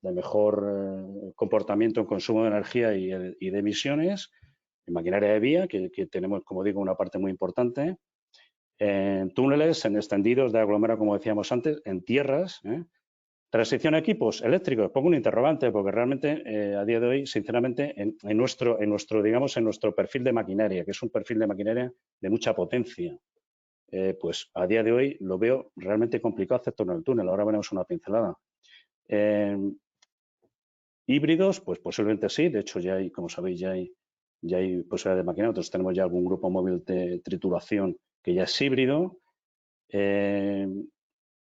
de mejor comportamiento en consumo de energía y de emisiones, en maquinaria de vía, que tenemos, como digo, una parte muy importante, en túneles, en extendidos de aglomerado, como decíamos antes, en tierras, Transición a equipos eléctricos, pongo un interrogante porque realmente a día de hoy, sinceramente, en nuestro perfil de maquinaria, que es un perfil de maquinaria de mucha potencia, pues a día de hoy lo veo realmente complicado, excepto en el túnel. Ahora veremos una pincelada. Híbridos, pues posiblemente sí. De hecho, ya hay, como sabéis, ya hay posibilidad de maquinaria. Nosotros tenemos ya algún grupo móvil de trituración que ya es híbrido.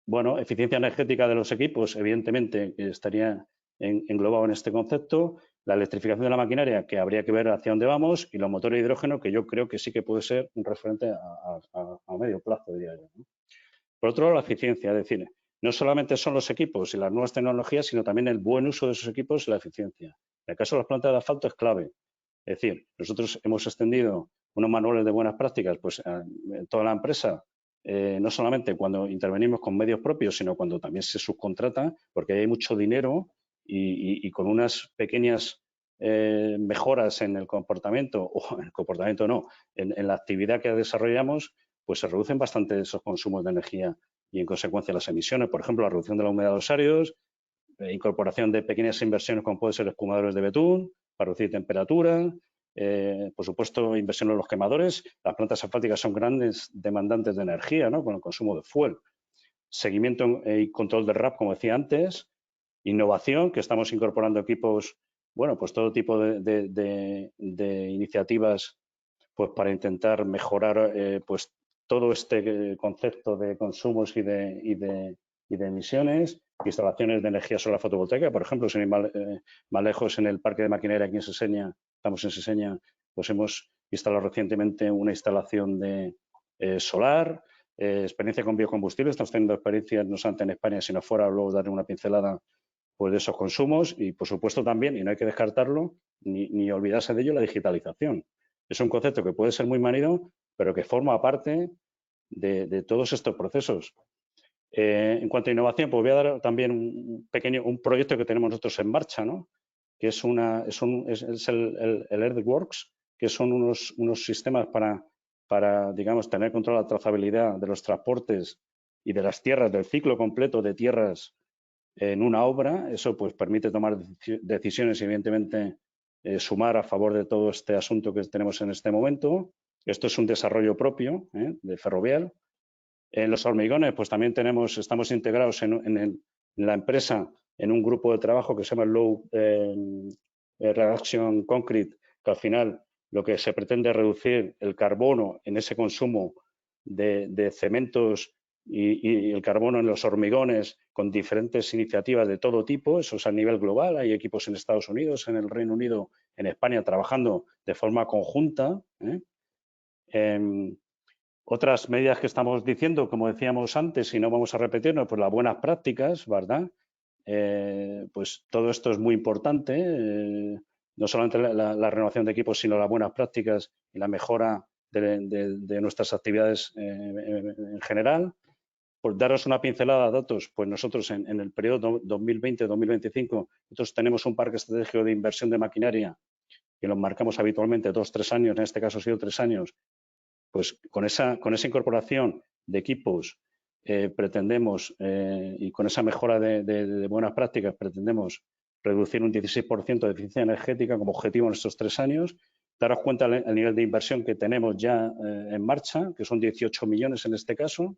Bueno, eficiencia energética de los equipos, evidentemente, que estaría englobado en este concepto. La electrificación de la maquinaria, que habría que ver hacia dónde vamos. Y los motores de hidrógeno, que yo creo que sí que puede ser un referente a medio plazo, diría yo, ¿no? Por otro lado, la eficiencia, es decir, no solamente son los equipos y las nuevas tecnologías, sino también el buen uso de esos equipos y la eficiencia. En el caso de las plantas de asfalto es clave. Es decir, nosotros hemos extendido unos manuales de buenas prácticas pues, en toda la empresa, no solamente cuando intervenimos con medios propios, sino cuando también se subcontrata, porque hay mucho dinero y con unas pequeñas mejoras en el comportamiento, o en el comportamiento no, en la actividad que desarrollamos, pues se reducen bastante esos consumos de energía y en consecuencia las emisiones. Por ejemplo, la reducción de la humedad de los áreos, incorporación de pequeñas inversiones como pueden ser espumadores de betún para reducir temperatura, por supuesto, inversión en los quemadores. Las plantas asfálticas son grandes demandantes de energía, ¿no? Con el consumo de fuel. seguimiento y control del RAP, como decía antes, innovación, que estamos incorporando equipos, bueno, pues todo tipo de iniciativas pues para intentar mejorar pues todo este concepto de consumos y de emisiones, instalaciones de energía solar fotovoltaica, por ejemplo, sin ir más lejos, en el parque de maquinaria aquí en Seseña, estamos en Seseña, pues hemos instalado recientemente una instalación de solar, experiencia con biocombustibles, estamos teniendo experiencias no solamente en España, sino fuera, luego darle una pincelada pues, de esos consumos y, por supuesto, también, y no hay que descartarlo, ni olvidarse de ello, la digitalización. Es un concepto que puede ser muy manido, pero que forma parte de todos estos procesos. En cuanto a innovación, pues voy a dar también un proyecto que tenemos nosotros en marcha, ¿no? Que es el Earthworks, que son unos sistemas para, digamos, tener control de la trazabilidad de los transportes y de las tierras, del ciclo completo de tierras en una obra. Eso pues permite tomar decisiones y, evidentemente, sumar a favor de todo este asunto que tenemos en este momento. Esto es un desarrollo propio de Ferrovial. En los hormigones, pues también estamos integrados en la empresa en un grupo de trabajo que se llama Low Reduction Concrete, que al final lo que se pretende es reducir el carbono en ese consumo de cementos y el carbono en los hormigones con diferentes iniciativas de todo tipo. Eso es a nivel global. Hay equipos en Estados Unidos, en el Reino Unido, en España, trabajando de forma conjunta. Otras medidas que estamos diciendo, como decíamos antes, y no vamos a repetirnos, pues las buenas prácticas, ¿verdad? Pues todo esto es muy importante, no solamente la renovación de equipos, sino las buenas prácticas y la mejora de nuestras actividades en general. Por daros una pincelada de datos, pues nosotros en el periodo 2020-2025, nosotros tenemos un parque estratégico de inversión de maquinaria que lo marcamos habitualmente 2-3 años, en este caso ha sido 3 años. Pues con esa incorporación de equipos pretendemos, y con esa mejora de buenas prácticas, pretendemos reducir un 16% de eficiencia energética como objetivo en estos 3 años. Daros cuenta el nivel de inversión que tenemos ya en marcha, que son 18 millones en este caso.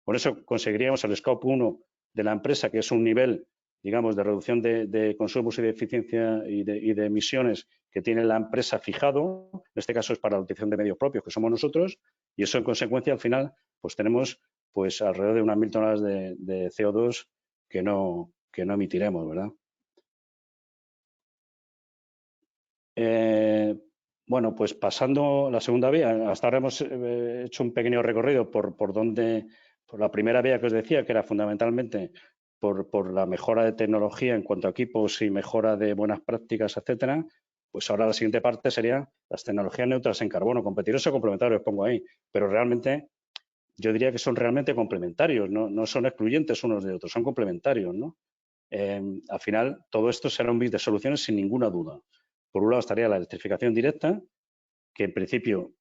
Con eso conseguiríamos el Scope 1 de la empresa, que es un nivel, digamos, de reducción de consumos y de eficiencia y de emisiones que tiene la empresa fijado. En este caso es para la utilización de medios propios, que somos nosotros, y eso en consecuencia al final pues tenemos pues alrededor de unas 1000 toneladas de CO2 que no emitiremos, ¿verdad? Bueno, pues pasando la segunda vía, hasta ahora hemos hecho un pequeño recorrido por la primera vía que os decía, que era fundamentalmente por la mejora de tecnología en cuanto a equipos y mejora de buenas prácticas, etcétera. Pues ahora la siguiente parte sería las tecnologías neutras en carbono, competitivos o complementarios, pongo ahí, pero realmente yo diría que son realmente complementarios, no son excluyentes unos de otros, son complementarios, ¿no? Al final, todo esto será un mix de soluciones sin ninguna duda. Por un lado estaría la electrificación directa, que en principio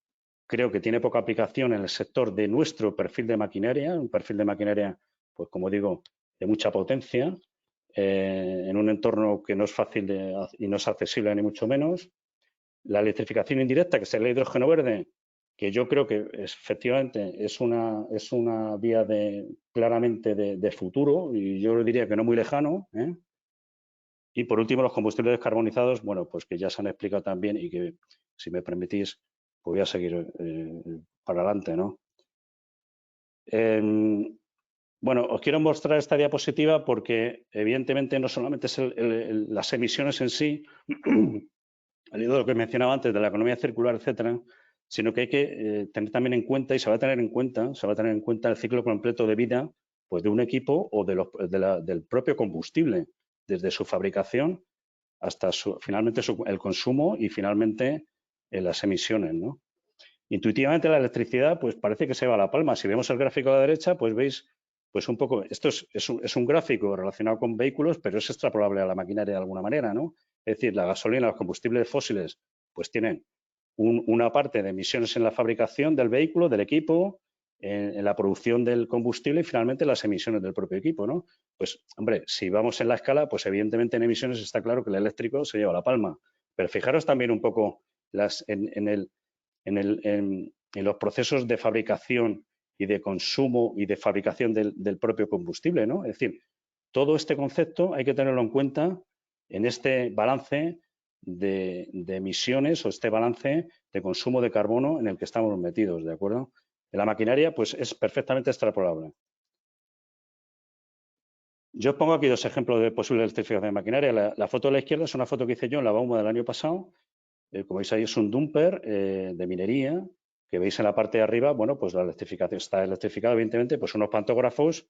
creo que tiene poca aplicación en el sector de nuestro perfil de maquinaria, un perfil de maquinaria, pues como digo, de mucha potencia, en un entorno que no es fácil y no es accesible ni mucho menos. La electrificación indirecta, que es el hidrógeno verde, que yo creo que efectivamente es una vía claramente de futuro, y yo diría que no muy lejano. Y por último, los combustibles descarbonizados, bueno, pues que ya se han explicado también y que, si me permitís, pues voy a seguir para adelante, ¿no? Bueno, os quiero mostrar esta diapositiva porque, evidentemente, no solamente es las emisiones en sí, al hilo de lo que mencionaba antes de la economía circular, etcétera, sino que hay que tener también en cuenta, y se va a tener en cuenta el ciclo completo de vida pues, de un equipo o del propio combustible, desde su fabricación hasta finalmente el consumo y finalmente las emisiones, ¿no? Intuitivamente la electricidad pues parece que se va a la palma. Si vemos el gráfico a la derecha, pues veis pues un poco, esto es un gráfico relacionado con vehículos, pero es extrapolable a la maquinaria de alguna manera, ¿no? Es decir, la gasolina, los combustibles fósiles, pues tienen una parte de emisiones en la fabricación del vehículo, del equipo, en la producción del combustible y finalmente las emisiones del propio equipo, ¿no? Pues, hombre, si vamos en la escala, pues evidentemente en emisiones está claro que el eléctrico se lleva la palma. Pero fijaros también un poco en los procesos de fabricación y de consumo y de fabricación del propio combustible, ¿no? Es decir, todo este concepto hay que tenerlo en cuenta en este balance de emisiones o este balance de consumo de carbono en el que estamos metidos, ¿de acuerdo? En la maquinaria, pues es perfectamente extrapolable. Yo os pongo aquí dos ejemplos de posible electrificación de maquinaria. La foto de la izquierda es una foto que hice yo en la Bauma del año pasado. Como veis ahí es un dumper de minería que veis en la parte de arriba. Bueno, pues la electrificación está electrificada, evidentemente, pues unos pantógrafos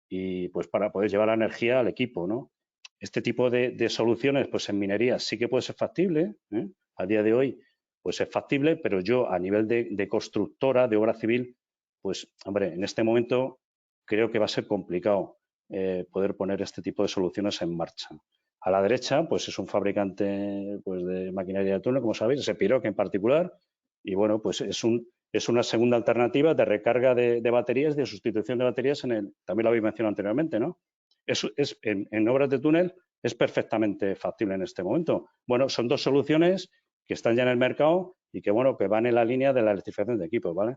y pues para poder llevar la energía al equipo, ¿no? Este tipo de soluciones, pues en minería sí que puede ser factible, ¿eh? A día de hoy, pues es factible, pero yo a nivel de constructora, de obra civil, pues, hombre, en este momento creo que va a ser complicado poder poner este tipo de soluciones en marcha. A la derecha, pues es un fabricante pues, de maquinaria de túnel, como sabéis, ese Piroc en particular, y bueno, pues es una segunda alternativa de recarga de baterías, de sustitución de baterías también lo habéis mencionado anteriormente, ¿no? En obras de túnel es perfectamente factible en este momento. Bueno, son dos soluciones que están ya en el mercado y que, bueno, que van en la línea de la electrificación de equipos, ¿vale?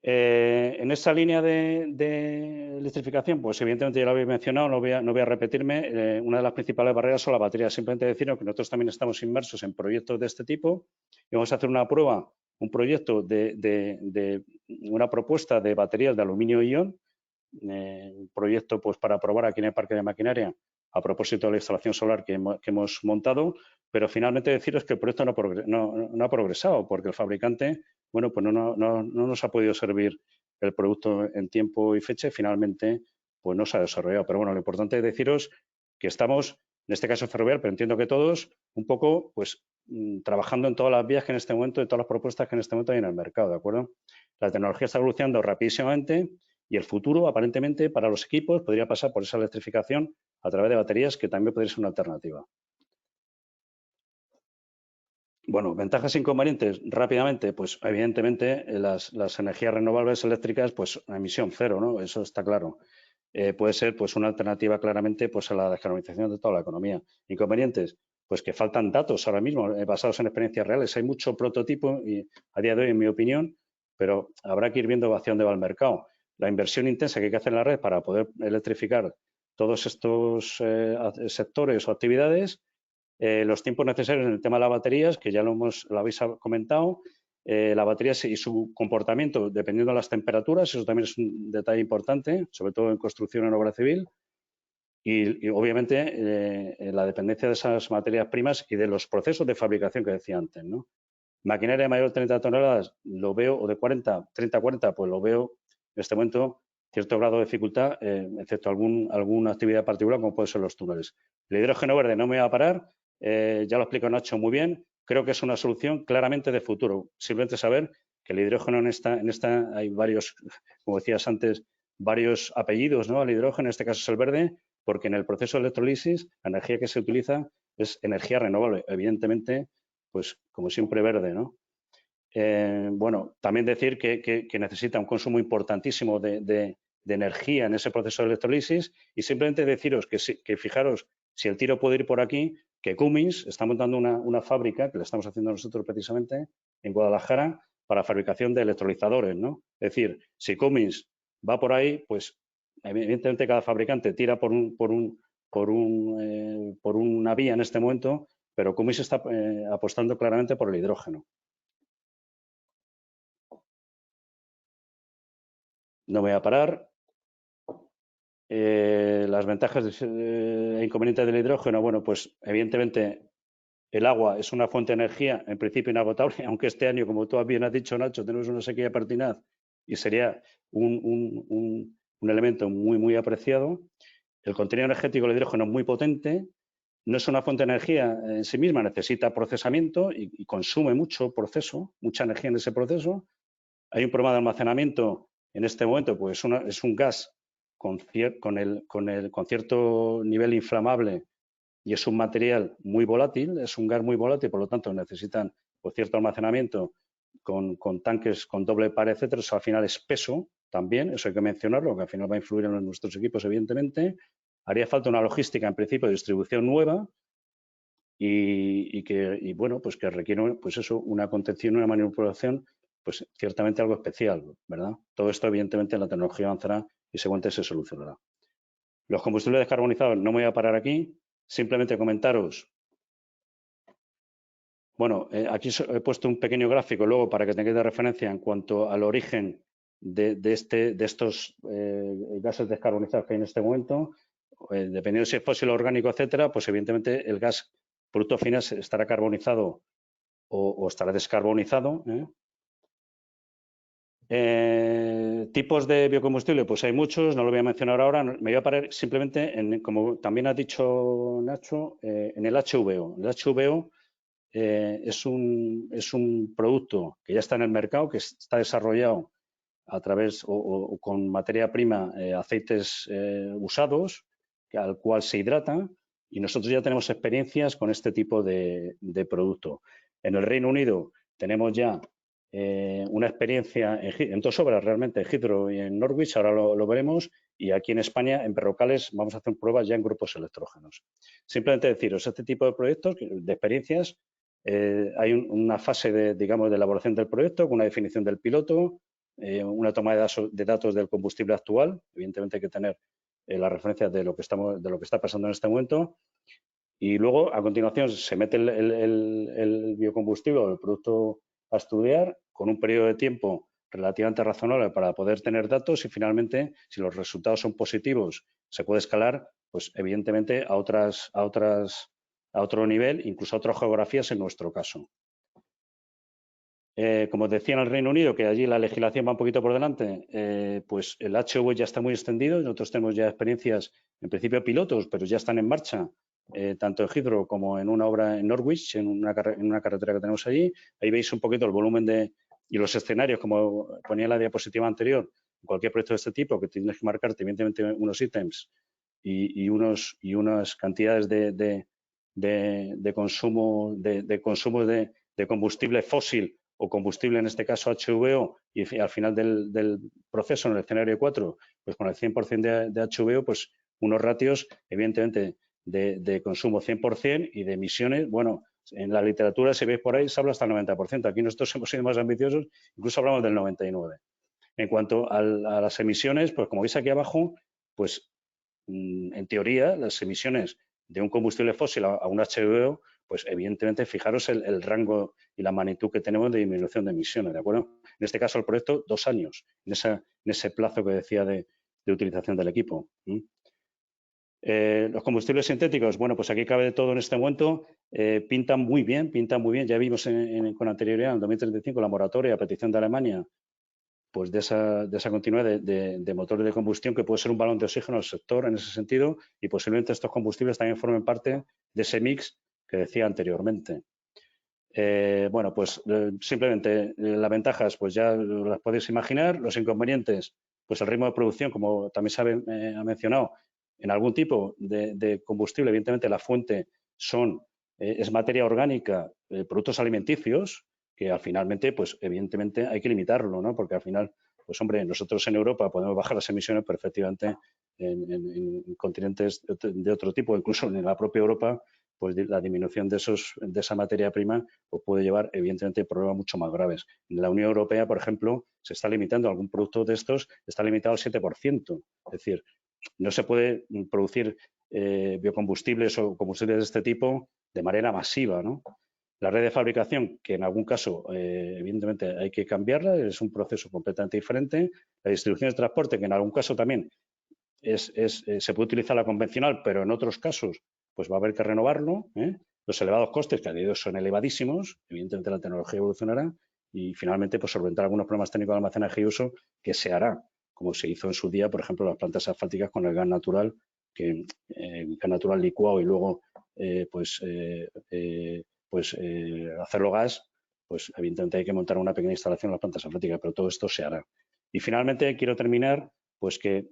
En esa línea de electrificación, pues evidentemente ya lo habéis mencionado, no voy a repetirme. Una de las principales barreras son las baterías. Simplemente deciros que nosotros también estamos inmersos en proyectos de este tipo y vamos a hacer una prueba, un proyecto de una propuesta de baterías de aluminio-ion, un proyecto pues para probar aquí en el parque de maquinaria a propósito de la instalación solar que hemos montado, pero finalmente deciros que el proyecto no ha progresado porque el fabricante, bueno, pues no nos ha podido servir el producto en tiempo y fecha y finalmente pues no se ha desarrollado. Pero bueno, lo importante es deciros que estamos, en este caso Ferrovial, pero entiendo que todos, un poco pues trabajando en todas las vías que en este momento, en todas las propuestas que en este momento hay en el mercado, ¿de acuerdo? La tecnología está evolucionando rapidísimamente y el futuro, aparentemente, para los equipos podría pasar por esa electrificación a través de baterías, que también podría ser una alternativa. Bueno, ventajas e inconvenientes, rápidamente, pues evidentemente las energías renovables eléctricas, pues a emisión cero, ¿no? Eso está claro. Puede ser pues una alternativa claramente pues a la descarbonización de toda la economía. Inconvenientes, pues que faltan datos ahora mismo basados en experiencias reales. Hay mucho prototipo y a día de hoy, en mi opinión, pero habrá que ir viendo hacia dónde va el mercado. La inversión intensa que hay que hacer en la red para poder electrificar todos estos sectores o actividades, los tiempos necesarios en el tema de las baterías, que ya lo habéis comentado, la batería y su comportamiento dependiendo de las temperaturas, eso también es un detalle importante, sobre todo en construcción en obra civil, y obviamente la dependencia de esas materias primas y de los procesos de fabricación que decía antes, ¿no? Maquinaria de mayor de 30 toneladas, lo veo, o de 30 a 40, pues lo veo en este momento cierto grado de dificultad, excepto alguna actividad particular como pueden ser los túneles. El hidrógeno verde no me va a parar, ya lo explicó Nacho muy bien, creo que es una solución claramente de futuro. Simplemente saber que el hidrógeno en esta hay varios, como decías antes, varios apellidos, ¿no? Al hidrógeno, en este caso es el verde, porque en el proceso de electrolisis la energía que se utiliza es energía renovable, evidentemente, pues como siempre verde, ¿no? Bueno, también decir que necesita un consumo importantísimo de energía en ese proceso de electrolisis y simplemente deciros que fijaros, si el tiro puede ir por aquí, que Cummins está montando una fábrica, que la estamos haciendo nosotros precisamente, en Guadalajara, para fabricación de electrolizadores, ¿no? Es decir, si Cummins va por ahí, pues evidentemente cada fabricante tira por una vía en este momento, pero Cummins está apostando claramente por el hidrógeno. No voy a parar. Las ventajas e inconvenientes del hidrógeno, bueno, pues evidentemente el agua es una fuente de energía en principio inagotable, aunque este año, como tú bien has dicho, Nacho, tenemos una sequía pertinaz y sería un elemento muy, muy apreciado. El contenido energético del hidrógeno es muy potente, no es una fuente de energía en sí misma, necesita procesamiento y consume mucho proceso, mucha energía en ese proceso. Hay un problema de almacenamiento en este momento, pues es un gas con cierto nivel inflamable y es un material muy volátil, es un gas muy volátil, por lo tanto necesitan pues, cierto almacenamiento con tanques con doble par, etcétera. Eso al final es peso también, eso hay que mencionarlo, que al final va a influir en nuestros equipos, evidentemente. Haría falta una logística, en principio, de distribución nueva y bueno, pues que requiere pues eso, una contención, una manipulación pues ciertamente algo especial, ¿verdad? Todo esto, evidentemente, la tecnología avanzará y seguramente se solucionará. Los combustibles descarbonizados, no me voy a parar aquí, simplemente comentaros. Bueno, aquí he puesto un pequeño gráfico luego para que tengáis de referencia en cuanto al origen de estos gases descarbonizados que hay en este momento. Dependiendo si es fósil o orgánico, etcétera, pues evidentemente el gas producto final estará carbonizado o estará descarbonizado. Tipos de biocombustible, pues hay muchos, no lo voy a mencionar ahora, me voy a parar simplemente en, como también ha dicho Nacho, en el HVO. El HVO es un producto que ya está en el mercado, que está desarrollado a través o con materia prima, aceites usados, al cual se hidrata, y nosotros ya tenemos experiencias con este tipo de producto. En el Reino Unido tenemos ya una experiencia en dos obras realmente, en Heathrow y en Norwich, ahora lo veremos, y aquí en España, en Berrocales, vamos a hacer pruebas ya en grupos electrógenos. Simplemente deciros, este tipo de proyectos, de experiencias, hay una fase de elaboración del proyecto, con una definición del piloto, una toma de datos del combustible actual, evidentemente hay que tener las referencias de lo que está pasando en este momento, y luego a continuación se mete el biocombustible o el producto a estudiar con un periodo de tiempo relativamente razonable para poder tener datos y finalmente, si los resultados son positivos, se puede escalar, pues evidentemente a otro nivel, incluso a otras geografías en nuestro caso. Como os decía en el Reino Unido, que allí la legislación va un poquito por delante, pues el HV ya está muy extendido. Nosotros tenemos ya experiencias, en principio pilotos, pero ya están en marcha, tanto en Heathrow como en una obra en Norwich, en una carretera que tenemos allí. Ahí veis un poquito el volumen y los escenarios, como ponía en la diapositiva anterior, en cualquier proyecto de este tipo, que tienes que marcarte evidentemente unos ítems y unas cantidades de consumo de combustible fósil o combustible, en este caso HVO, y al final del proceso, en el escenario 4, pues con el 100% de HVO, pues unos ratios, evidentemente, de consumo 100% y de emisiones. Bueno, en la literatura, si veis por ahí, se habla hasta el 90%. Aquí nosotros hemos sido más ambiciosos, incluso hablamos del 99%. En cuanto a las emisiones, pues como veis aquí abajo, pues en teoría, las emisiones de un combustible fósil a un HVO, pues evidentemente fijaros el rango y la magnitud que tenemos de disminución de emisiones, ¿de acuerdo? En este caso el proyecto, 2 años, en ese plazo que decía de utilización del equipo. Los combustibles sintéticos, bueno, pues aquí cabe de todo en este momento, pintan muy bien, ya vimos con anterioridad, en 2035, la moratoria a petición de Alemania, pues de esa continuidad de motores de combustión, que puede ser un balón de oxígeno al sector en ese sentido, y posiblemente estos combustibles también formen parte de ese mix que decía anteriormente. Bueno, pues simplemente las ventajas, pues ya las podéis imaginar. Los inconvenientes, pues el ritmo de producción, como también se ha mencionado, en algún tipo de combustible, evidentemente la fuente es materia orgánica, productos alimenticios, que al finalmente, pues evidentemente hay que limitarlo, ¿no? Porque al final, pues hombre, nosotros en Europa podemos bajar las emisiones, pero efectivamente en continentes de otro tipo, incluso en la propia Europa, pues la disminución de esa materia prima pues puede llevar, evidentemente, a problemas mucho más graves. En la Unión Europea, por ejemplo, se está limitando, algún producto de estos está limitado al 7%. Es decir, no se puede producir biocombustibles o combustibles de este tipo de manera masiva, ¿no? La red de fabricación, que en algún caso, evidentemente, hay que cambiarla, es un proceso completamente diferente. La distribución de transporte, que en algún caso también se puede utilizar la convencional, pero en otros casos pues va a haber que renovarlo. Los elevados costes, que a día de hoy son elevadísimos, evidentemente la tecnología evolucionará y finalmente pues solventar algunos problemas técnicos de almacenaje y uso que se hará, como se hizo en su día, por ejemplo, las plantas asfálticas con el gas natural, gas natural licuado y luego hacerlo gas, pues evidentemente hay que montar una pequeña instalación en las plantas asfálticas, pero todo esto se hará. Y finalmente quiero terminar, pues que,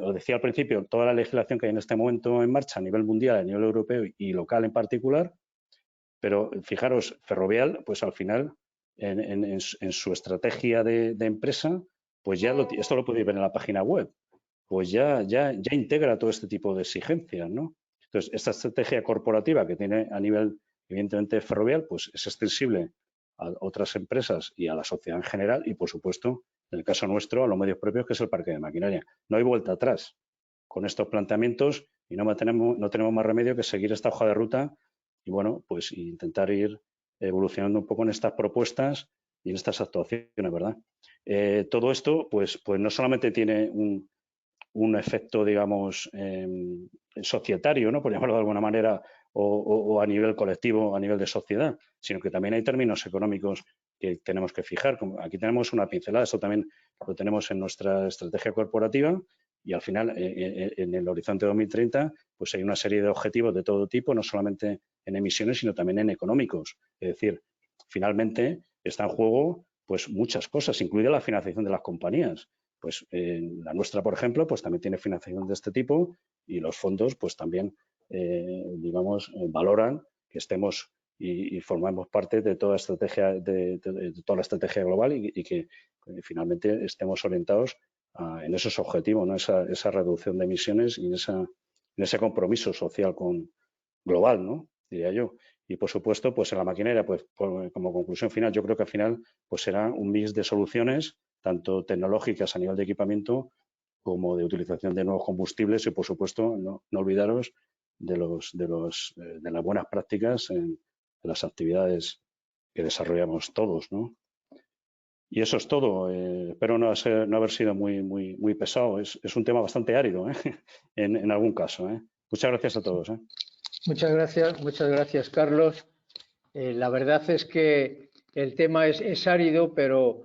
os decía al principio, toda la legislación que hay en este momento en marcha a nivel mundial, a nivel europeo y local en particular, pero fijaros, Ferrovial, pues al final, en su estrategia de empresa, pues ya esto lo podéis ver en la página web, pues ya integra todo este tipo de exigencias, ¿no? Entonces, esta estrategia corporativa que tiene a nivel, evidentemente, Ferrovial, pues es extensible a otras empresas y a la sociedad en general y, por supuesto, en el caso nuestro, a los medios propios, que es el parque de maquinaria. No hay vuelta atrás con estos planteamientos y no tenemos más remedio que seguir esta hoja de ruta y, bueno, pues intentar ir evolucionando un poco en estas propuestas y en estas actuaciones, ¿verdad? Todo esto, pues no solamente tiene un efecto, digamos, societario, ¿no? Por llamarlo de alguna manera, o a nivel colectivo, a nivel de sociedad, sino que también hay términos económicos que tenemos que fijar. Aquí tenemos una pincelada, eso también lo tenemos en nuestra estrategia corporativa y al final, en el horizonte 2030, pues hay una serie de objetivos de todo tipo, no solamente en emisiones, sino también en económicos. Es decir, finalmente está en juego pues muchas cosas, incluida la financiación de las compañías. Pues la nuestra, por ejemplo, pues también tiene financiación de este tipo y los fondos pues también, digamos, valoran que estemos y formamos parte de toda estrategia de toda la estrategia global y que finalmente estemos orientados en esos objetivos, ¿no? Esa reducción de emisiones y en ese compromiso social global, ¿no? Diría yo. Y, por supuesto, pues en la maquinaria, pues como conclusión final, yo creo que al final pues será un mix de soluciones, tanto tecnológicas a nivel de equipamiento como de utilización de nuevos combustibles y, por supuesto, no olvidaros de las buenas prácticas en las actividades que desarrollamos todos, ¿no? Y eso es todo. Espero no haber sido muy pesado. Es un tema bastante árido, en algún caso. Muchas gracias a todos. Muchas gracias, Carlos. La verdad es que el tema es árido, pero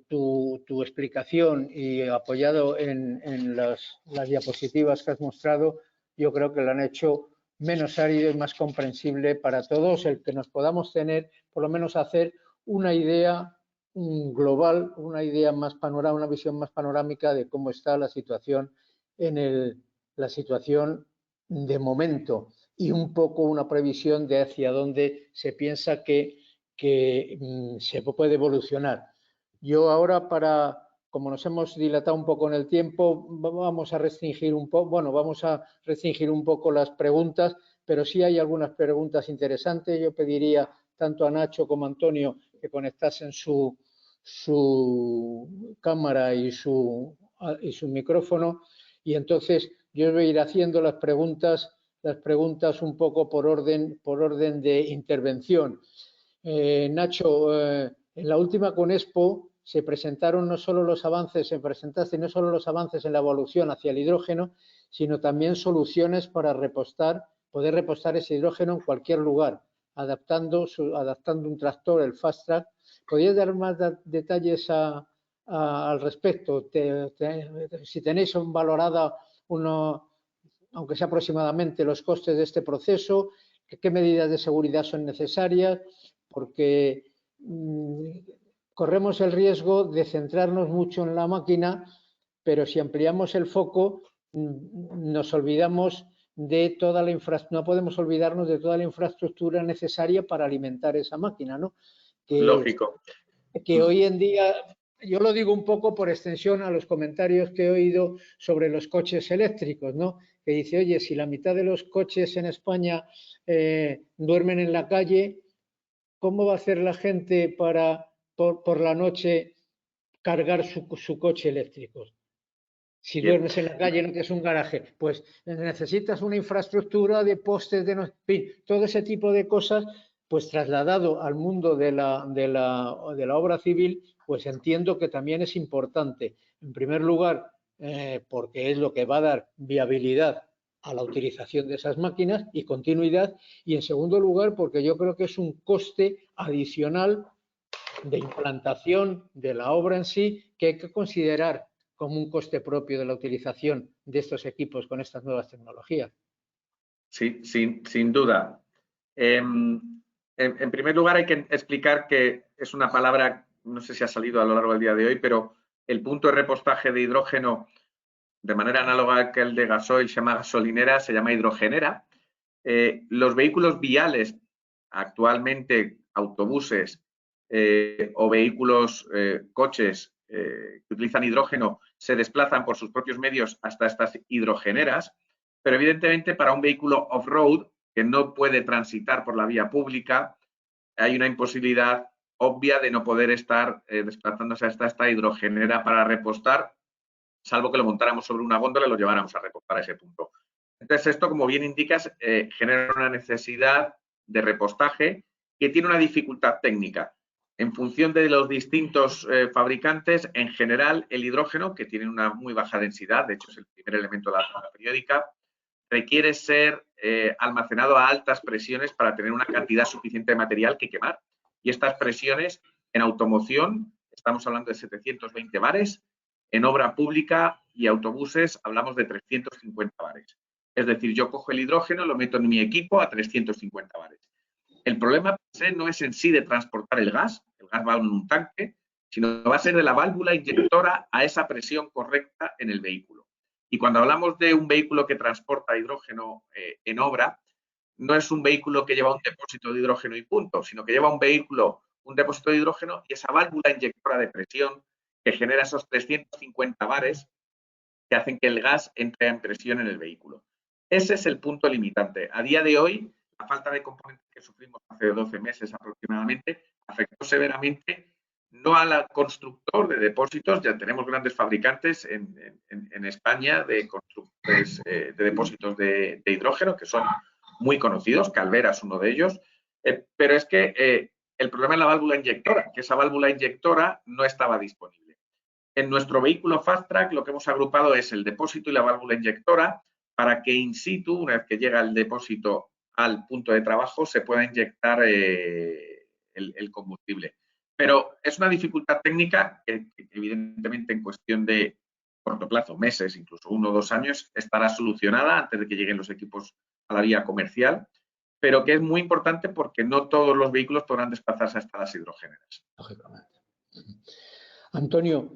tu explicación y apoyado en las diapositivas que has mostrado, yo creo que lo han hecho menos árido y más comprensible para todos, el que nos podamos tener, por lo menos hacer una idea global, una idea más panorámica, una visión más panorámica de cómo está la situación la situación de momento y un poco una previsión de hacia dónde se piensa que se puede evolucionar. Yo ahora, como nos hemos dilatado un poco en el tiempo, vamos a restringir un poco las preguntas, pero sí hay algunas preguntas interesantes. Yo pediría tanto a Nacho como a Antonio que conectasen su cámara y su micrófono, y entonces yo voy a ir haciendo las preguntas un poco por orden de intervención. Nacho, en la última Conexpo se presentaron no solo los avances en la evolución hacia el hidrógeno, sino también soluciones para poder repostar ese hidrógeno en cualquier lugar, adaptando un tractor, el Fast Track. ¿Podrías dar más detalles al respecto? Si tenéis valorada aunque sea aproximadamente, los costes de este proceso, qué medidas de seguridad son necesarias, porque corremos el riesgo de centrarnos mucho en la máquina, pero si ampliamos el foco nos olvidamos de toda la infraestructura, no podemos olvidarnos de toda la infraestructura necesaria para alimentar esa máquina, ¿no? Lógico. Que hoy en día, yo lo digo un poco por extensión a los comentarios que he oído sobre los coches eléctricos, ¿no? Que dice, oye, si la mitad de los coches en España duermen en la calle, ¿cómo va a hacer la gente para por la noche cargar su coche eléctrico? Si duermes en la calle, no tienes un garaje, pues necesitas una infraestructura de postes, en fin, todo ese tipo de cosas, pues trasladado al mundo de la obra civil, pues entiendo que también es importante. En primer lugar, porque es lo que va a dar viabilidad a la utilización de esas máquinas y continuidad, y en segundo lugar, porque yo creo que es un coste adicional de implantación de la obra en sí que hay que considerar como un coste propio de la utilización de estos equipos con estas nuevas tecnologías. Sí, sin duda. En primer lugar, hay que explicar que es una palabra, no sé si ha salido a lo largo del día de hoy, pero el punto de repostaje de hidrógeno, de manera análoga que el de gasoil se llama gasolinera, se llama hidrogenera. Los vehículos viales, actualmente autobuses o vehículos, coches que utilizan hidrógeno, se desplazan por sus propios medios hasta estas hidrogeneras, pero evidentemente para un vehículo off-road que no puede transitar por la vía pública, hay una imposibilidad obvia de no poder estar desplazándose hasta esta hidrogenera para repostar, salvo que lo montáramos sobre una góndola y lo lleváramos a repostar a ese punto. Entonces, esto, como bien indicas, genera una necesidad de repostaje que tiene una dificultad técnica. En función de los distintos fabricantes, en general, el hidrógeno, que tiene una muy baja densidad, de hecho es el primer elemento de la tabla periódica, requiere ser almacenado a altas presiones para tener una cantidad suficiente de material que quemar. Y estas presiones en automoción, estamos hablando de 720 bares, en obra pública y autobuses hablamos de 350 bares. Es decir, yo cojo el hidrógeno, lo meto en mi equipo a 350 bares. El problema no es en sí de transportar el gas va en un tanque, sino va a ser de la válvula inyectora a esa presión correcta en el vehículo. Y cuando hablamos de un vehículo que transporta hidrógeno en obra, no es un vehículo que lleva un depósito de hidrógeno y punto, sino que lleva un depósito de hidrógeno y esa válvula inyectora de presión que genera esos 350 bares que hacen que el gas entre en presión en el vehículo. Ese es el punto limitante. A día de hoy, la falta de componentes que sufrimos hace 12 meses aproximadamente afectó severamente no al constructor de depósitos, ya tenemos grandes fabricantes en España de constructores de depósitos de hidrógeno que son muy conocidos, Calvera es uno de ellos, pero es que el problema es la válvula inyectora, que esa válvula inyectora no estaba disponible. En nuestro vehículo Fast Track lo que hemos agrupado es el depósito y la válvula inyectora para que in situ, una vez que llega el depósito al punto de trabajo, se pueda inyectar el combustible. Pero es una dificultad técnica que evidentemente en cuestión de corto plazo, meses, incluso 1 o 2 años, estará solucionada antes de que lleguen los equipos a la vía comercial, pero que es muy importante porque no todos los vehículos podrán desplazarse hasta las hidrogeneras. Lógicamente. Antonio,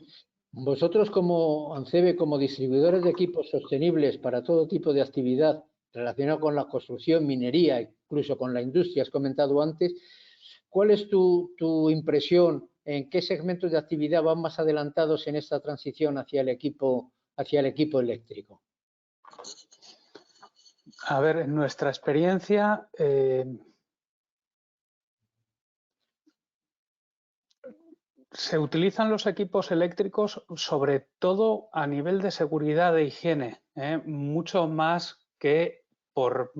vosotros como ANCEBE, como distribuidores de equipos sostenibles para todo tipo de actividad relacionada con la construcción, minería, incluso con la industria, has comentado antes, ¿cuál es tu impresión? ¿En qué segmentos de actividad van más adelantados en esta transición hacia el equipo eléctrico? A ver, en nuestra experiencia, se utilizan los equipos eléctricos sobre todo a nivel de seguridad e higiene, mucho más que por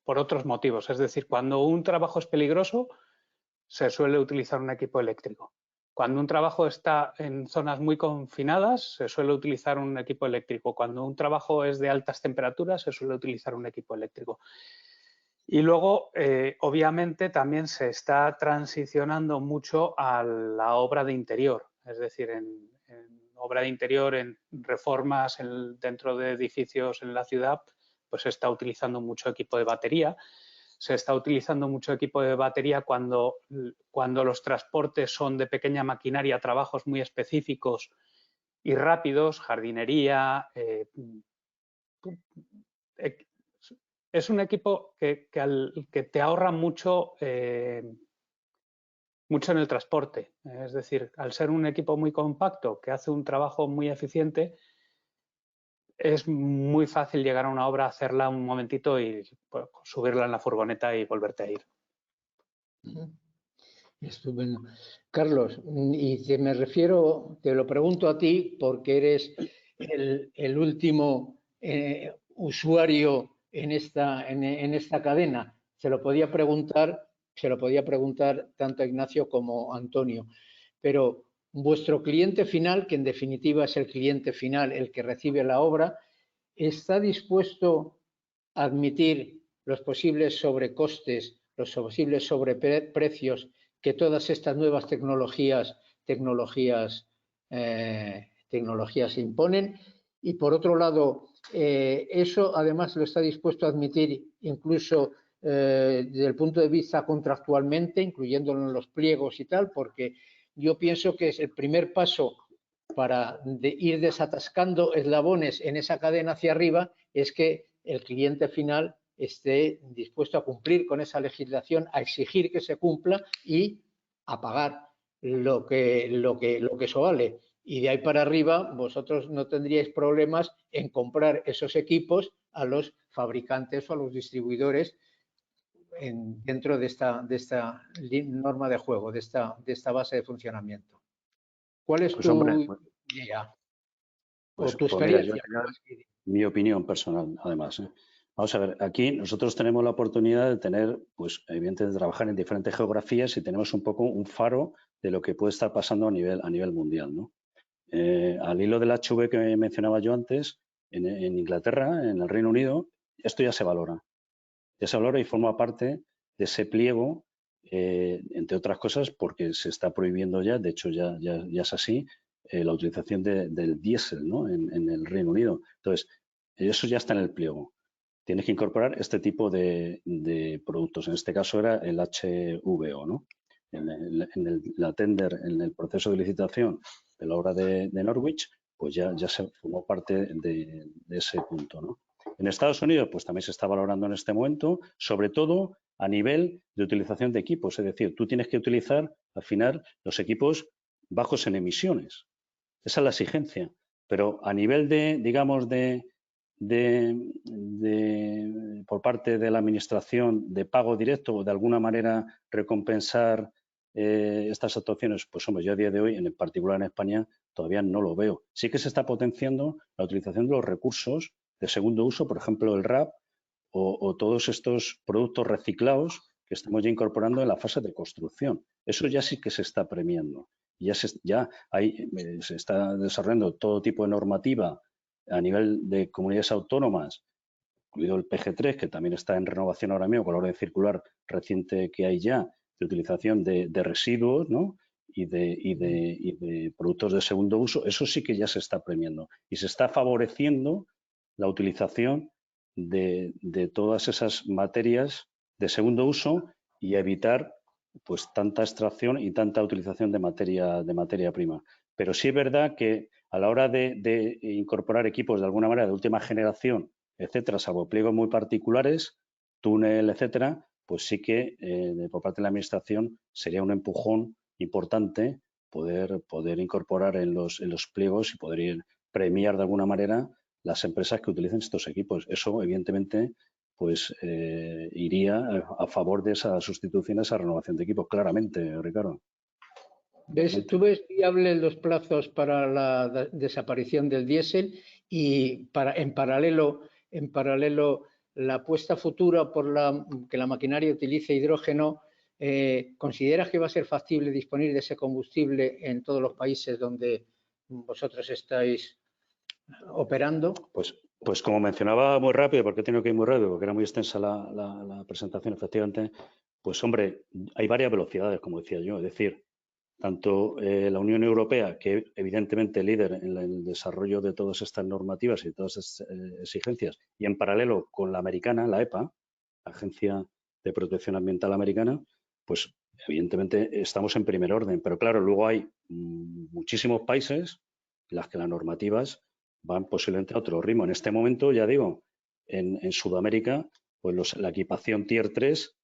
otros motivos. Es decir, cuando un trabajo es peligroso, se suele utilizar un equipo eléctrico. Cuando un trabajo está en zonas muy confinadas, se suele utilizar un equipo eléctrico. Cuando un trabajo es de altas temperaturas, se suele utilizar un equipo eléctrico. Y luego, obviamente, también se está transicionando mucho a la obra de interior. Es decir, en obra de interior, en reformas dentro de edificios en la ciudad, pues se está utilizando mucho equipo de batería. Se está utilizando mucho equipo de batería cuando los transportes son de pequeña maquinaria, trabajos muy específicos y rápidos, jardinería. Es un equipo que te ahorra mucho en el transporte. Es decir, al ser un equipo muy compacto que hace un trabajo muy eficiente, es muy fácil llegar a una obra, hacerla un momentito y pues, subirla en la furgoneta y volverte a ir. Estupendo. Carlos, y te lo pregunto a ti porque eres el último usuario en esta cadena. Se lo podía preguntar tanto a Ignacio como a Antonio, pero vuestro cliente final, que en definitiva es el cliente final, el que recibe la obra, ¿está dispuesto a admitir los posibles sobrecostes, los posibles sobreprecios que todas estas nuevas tecnologías imponen? Y por otro lado, eso además lo está dispuesto a admitir incluso desde el punto de vista contractualmente, incluyéndolo en los pliegos y tal, porque yo pienso que es el primer paso para ir desatascando eslabones en esa cadena hacia arriba, es que el cliente final esté dispuesto a cumplir con esa legislación, a exigir que se cumpla y a pagar lo que eso vale. Y de ahí para arriba vosotros no tendríais problemas en comprar esos equipos a los fabricantes o a los distribuidores dentro de esta norma de juego, de esta base de funcionamiento. ¿Cuál es tu idea o tu experiencia? Mi opinión personal, además. Vamos a ver, aquí nosotros tenemos la oportunidad de tener, pues evidentemente, de trabajar en diferentes geografías y tenemos un poco un faro de lo que puede estar pasando a nivel mundial, ¿no? Al hilo del HV que mencionaba yo antes, en Inglaterra, en el Reino Unido, esto ya se valora. Ya se valora y forma parte de ese pliego, entre otras cosas, porque se está prohibiendo ya, de hecho ya es así, la utilización del diésel, ¿no? en el Reino Unido. Entonces, eso ya está en el pliego. Tienes que incorporar este tipo de productos. En este caso era el HVO, ¿no? La tender, en el proceso de licitación de la obra de Norwich, pues ya se formó parte de ese punto, ¿no? En Estados Unidos, pues también se está valorando en este momento, sobre todo a nivel de utilización de equipos. Es decir, tú tienes que utilizar, al final, los equipos bajos en emisiones. Esa es la exigencia. Pero a nivel de, digamos, por parte de la administración de pago directo o de alguna manera recompensar estas actuaciones, pues hombre, yo a día de hoy, en particular en España, todavía no lo veo. Sí que se está potenciando la utilización de los recursos de segundo uso, por ejemplo, el RAP o todos estos productos reciclados que estamos ya incorporando en la fase de construcción. Eso ya sí que se está premiando. Se está desarrollando todo tipo de normativa a nivel de comunidades autónomas, incluido el PG3, que también está en renovación ahora mismo con la orden circular reciente que hay ya de utilización de residuos, ¿no? y de productos de segundo uso. Eso sí que ya se está premiando y se está favoreciendo la utilización de todas esas materias de segundo uso y evitar pues tanta extracción y tanta utilización de materia prima. Pero sí es verdad que a la hora de incorporar equipos de alguna manera de última generación, etcétera, salvo pliegos muy particulares, túnel, etcétera, pues sí que por parte de la administración sería un empujón importante poder incorporar en los pliegos y poder premiar de alguna manera las empresas que utilicen estos equipos. Eso, evidentemente, pues iría a favor de esa sustitución, esa renovación de equipos, claramente, Ricardo. ¿Tú ves viable los plazos para la desaparición del diésel y en paralelo la apuesta futura por que la maquinaria utilice hidrógeno? ¿Consideras que va a ser factible disponer de ese combustible en todos los países donde vosotros estáis operando? Pues como mencionaba muy rápido, porque he tenido que ir muy rápido, porque era muy extensa la presentación, efectivamente, pues hombre, hay varias velocidades, como decía yo, es decir, tanto la Unión Europea, que evidentemente líder en el desarrollo de todas estas normativas y todas estas exigencias, y en paralelo con la americana, la EPA, la Agencia de Protección Ambiental Americana, pues evidentemente estamos en primer orden. Pero claro, luego hay muchísimos países en los que las normativas van posiblemente a otro ritmo. En este momento, ya digo, en Sudamérica, pues la equipación Tier 3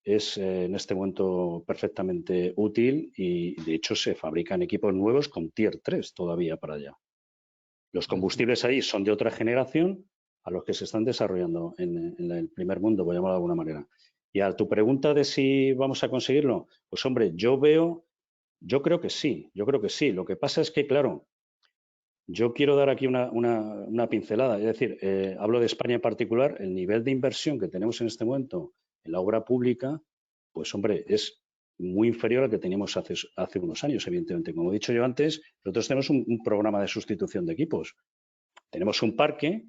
es en este momento perfectamente útil y de hecho se fabrican equipos nuevos con Tier 3 todavía para allá. Los combustibles ahí son de otra generación a los que se están desarrollando en el primer mundo, por llamarlo de alguna manera. Y a tu pregunta de si vamos a conseguirlo, pues hombre, yo creo que sí. Lo que pasa es que, claro, yo quiero dar aquí una pincelada. Es decir, hablo de España en particular, el nivel de inversión que tenemos en este momento en la obra pública, pues hombre, es muy inferior al que teníamos hace unos años, evidentemente. Como he dicho yo antes, nosotros tenemos un programa de sustitución de equipos. Tenemos un parque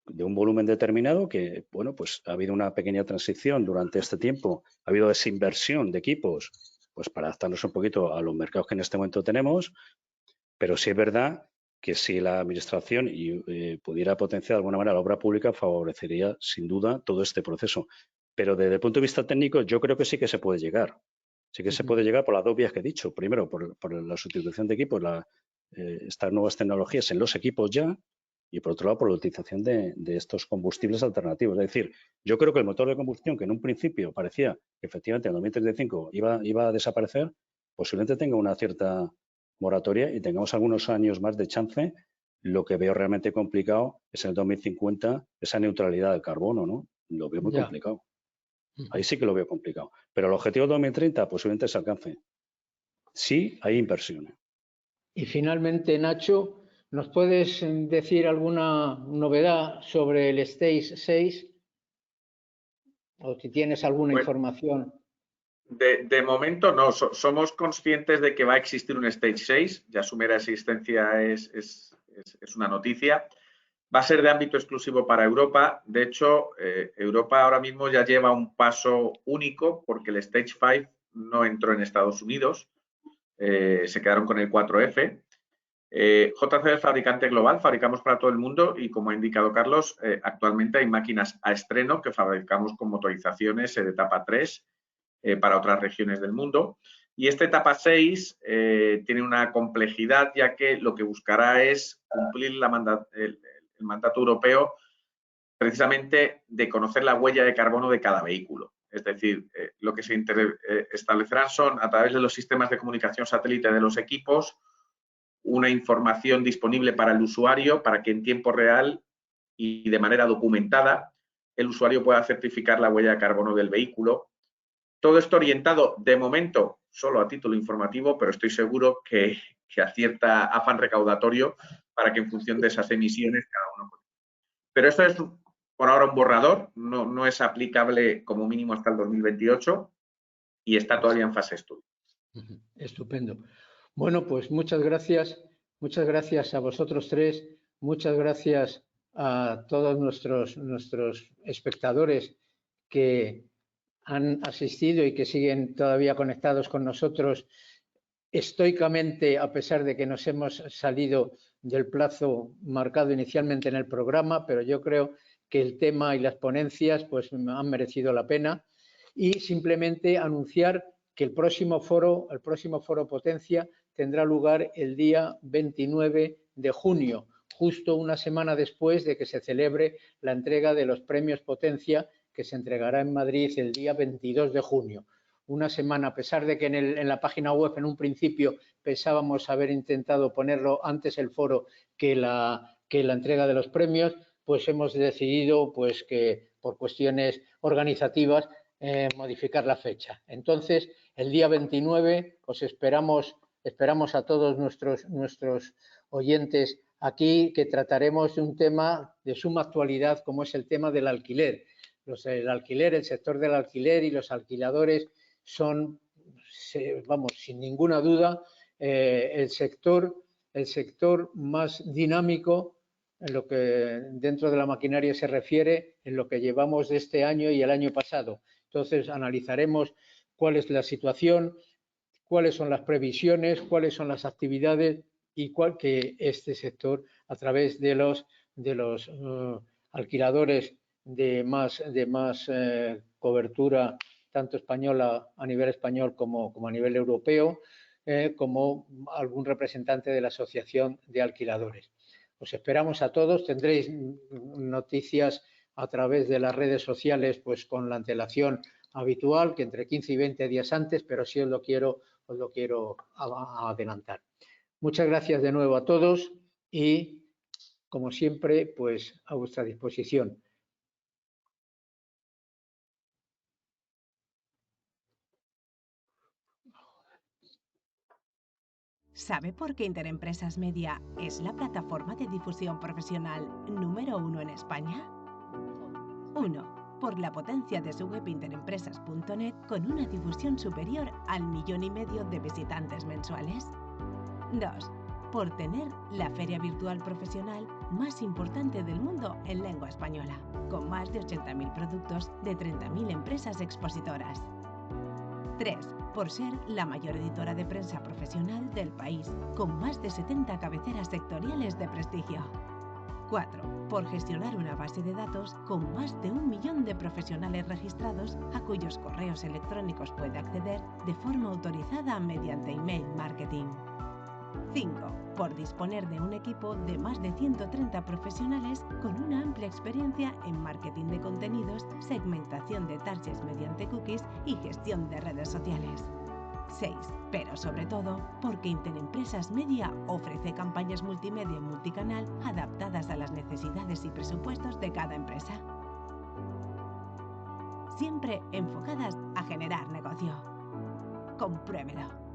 de un volumen determinado que, bueno, pues ha habido una pequeña transición durante este tiempo. Ha habido desinversión de equipos, pues para adaptarnos un poquito a los mercados que en este momento tenemos, pero sí es verdad que si la administración pudiera potenciar de alguna manera la obra pública, favorecería sin duda todo este proceso. Pero desde el punto de vista técnico, yo creo que sí que se puede llegar. Sí que se puede llegar por las dos vías que he dicho. Primero, por la sustitución de equipos, estas nuevas tecnologías en los equipos ya, y por otro lado, por la utilización de estos combustibles alternativos. Es decir, yo creo que el motor de combustión, que en un principio parecía que efectivamente en 2035 iba a desaparecer, posiblemente tenga una cierta moratoria y tengamos algunos años más de chance. Lo que veo realmente complicado es en el 2050 esa neutralidad del carbono, ¿no? Lo veo muy complicado. Ahí sí que lo veo complicado. Pero el objetivo 2030 posiblemente se alcance. Sí, hay inversiones. Y finalmente, Nacho, ¿nos puedes decir alguna novedad sobre el Stage 6? O si tienes alguna información. De momento no, somos conscientes de que va a existir un Stage 6, ya su mera existencia es una noticia. Va a ser de ámbito exclusivo para Europa. De hecho, Europa ahora mismo ya lleva un paso único porque el Stage 5 no entró en Estados Unidos, se quedaron con el 4F. JCB es fabricante global, fabricamos para todo el mundo y, como ha indicado Carlos, actualmente hay máquinas a estreno que fabricamos con motorizaciones de etapa 3 para otras regiones del mundo. Y esta etapa 6 tiene una complejidad, ya que lo que buscará es cumplir el mandato europeo precisamente de conocer la huella de carbono de cada vehículo. Es decir, lo que se establecerán son, a través de los sistemas de comunicación satélite de los equipos, una información disponible para el usuario para que en tiempo real y de manera documentada el usuario pueda certificar la huella de carbono del vehículo. Todo esto orientado, de momento, solo a título informativo, pero estoy seguro que acierta afán recaudatorio para que en función de esas emisiones cada uno. Pero esto es por ahora un borrador, no es aplicable como mínimo hasta el 2028 y está todavía en fase de estudio. Estupendo. Bueno, pues muchas gracias a vosotros tres, muchas gracias a todos nuestros espectadores que han asistido y que siguen todavía conectados con nosotros estoicamente, a pesar de que nos hemos salido del plazo marcado inicialmente en el programa, pero yo creo que el tema y las ponencias pues han merecido la pena. Y simplemente anunciar que el próximo foro Potencia tendrá lugar el día 29 de junio, justo una semana después de que se celebre la entrega de los premios Potencia, que se entregará en Madrid el día 22 de junio. Una semana, a pesar de que en la página web en un principio pensábamos haber intentado ponerlo antes el foro que la entrega de los premios, pues hemos decidido pues que por cuestiones organizativas modificar la fecha. Entonces, el día 29 os esperamos a todos nuestros oyentes aquí, que trataremos de un tema de suma actualidad como es el tema del alquiler. El sector del alquiler y los alquiladores son, vamos, sin ninguna duda, el sector más dinámico en lo que dentro de la maquinaria se refiere, en lo que llevamos de este año y el año pasado. Entonces, analizaremos cuál es la situación, cuáles son las previsiones, cuáles son las actividades y cuál que este sector, a través de los alquiladores de más cobertura, tanto española a nivel español como a nivel europeo, como algún representante de la Asociación de Alquiladores. Os esperamos a todos, tendréis noticias a través de las redes sociales, pues con la antelación habitual, que entre 15 y 20 días antes, pero sí os lo quiero adelantar. Muchas gracias de nuevo a todos y, como siempre, pues a vuestra disposición. ¿Sabe por qué Interempresas Media es la plataforma de difusión profesional número 1 en España? 1. Por la potencia de su web interempresas.net con una difusión superior al 1,5 millones de visitantes mensuales. 2. Por tener la feria virtual profesional más importante del mundo en lengua española, con más de 80.000 productos de 30.000 empresas expositoras. 3. Por ser la mayor editora de prensa profesional del país, con más de 70 cabeceras sectoriales de prestigio. 4. Por gestionar una base de datos con más de 1 millón de profesionales registrados a cuyos correos electrónicos puede acceder de forma autorizada mediante email marketing. 5. Por disponer de un equipo de más de 130 profesionales con una amplia experiencia en marketing de contenidos, segmentación de targets mediante cookies y gestión de redes sociales. 6. Pero sobre todo, porque Interempresas Media ofrece campañas multimedia y multicanal adaptadas a las necesidades y presupuestos de cada empresa. siempre enfocadas a generar negocio. Compruébelo.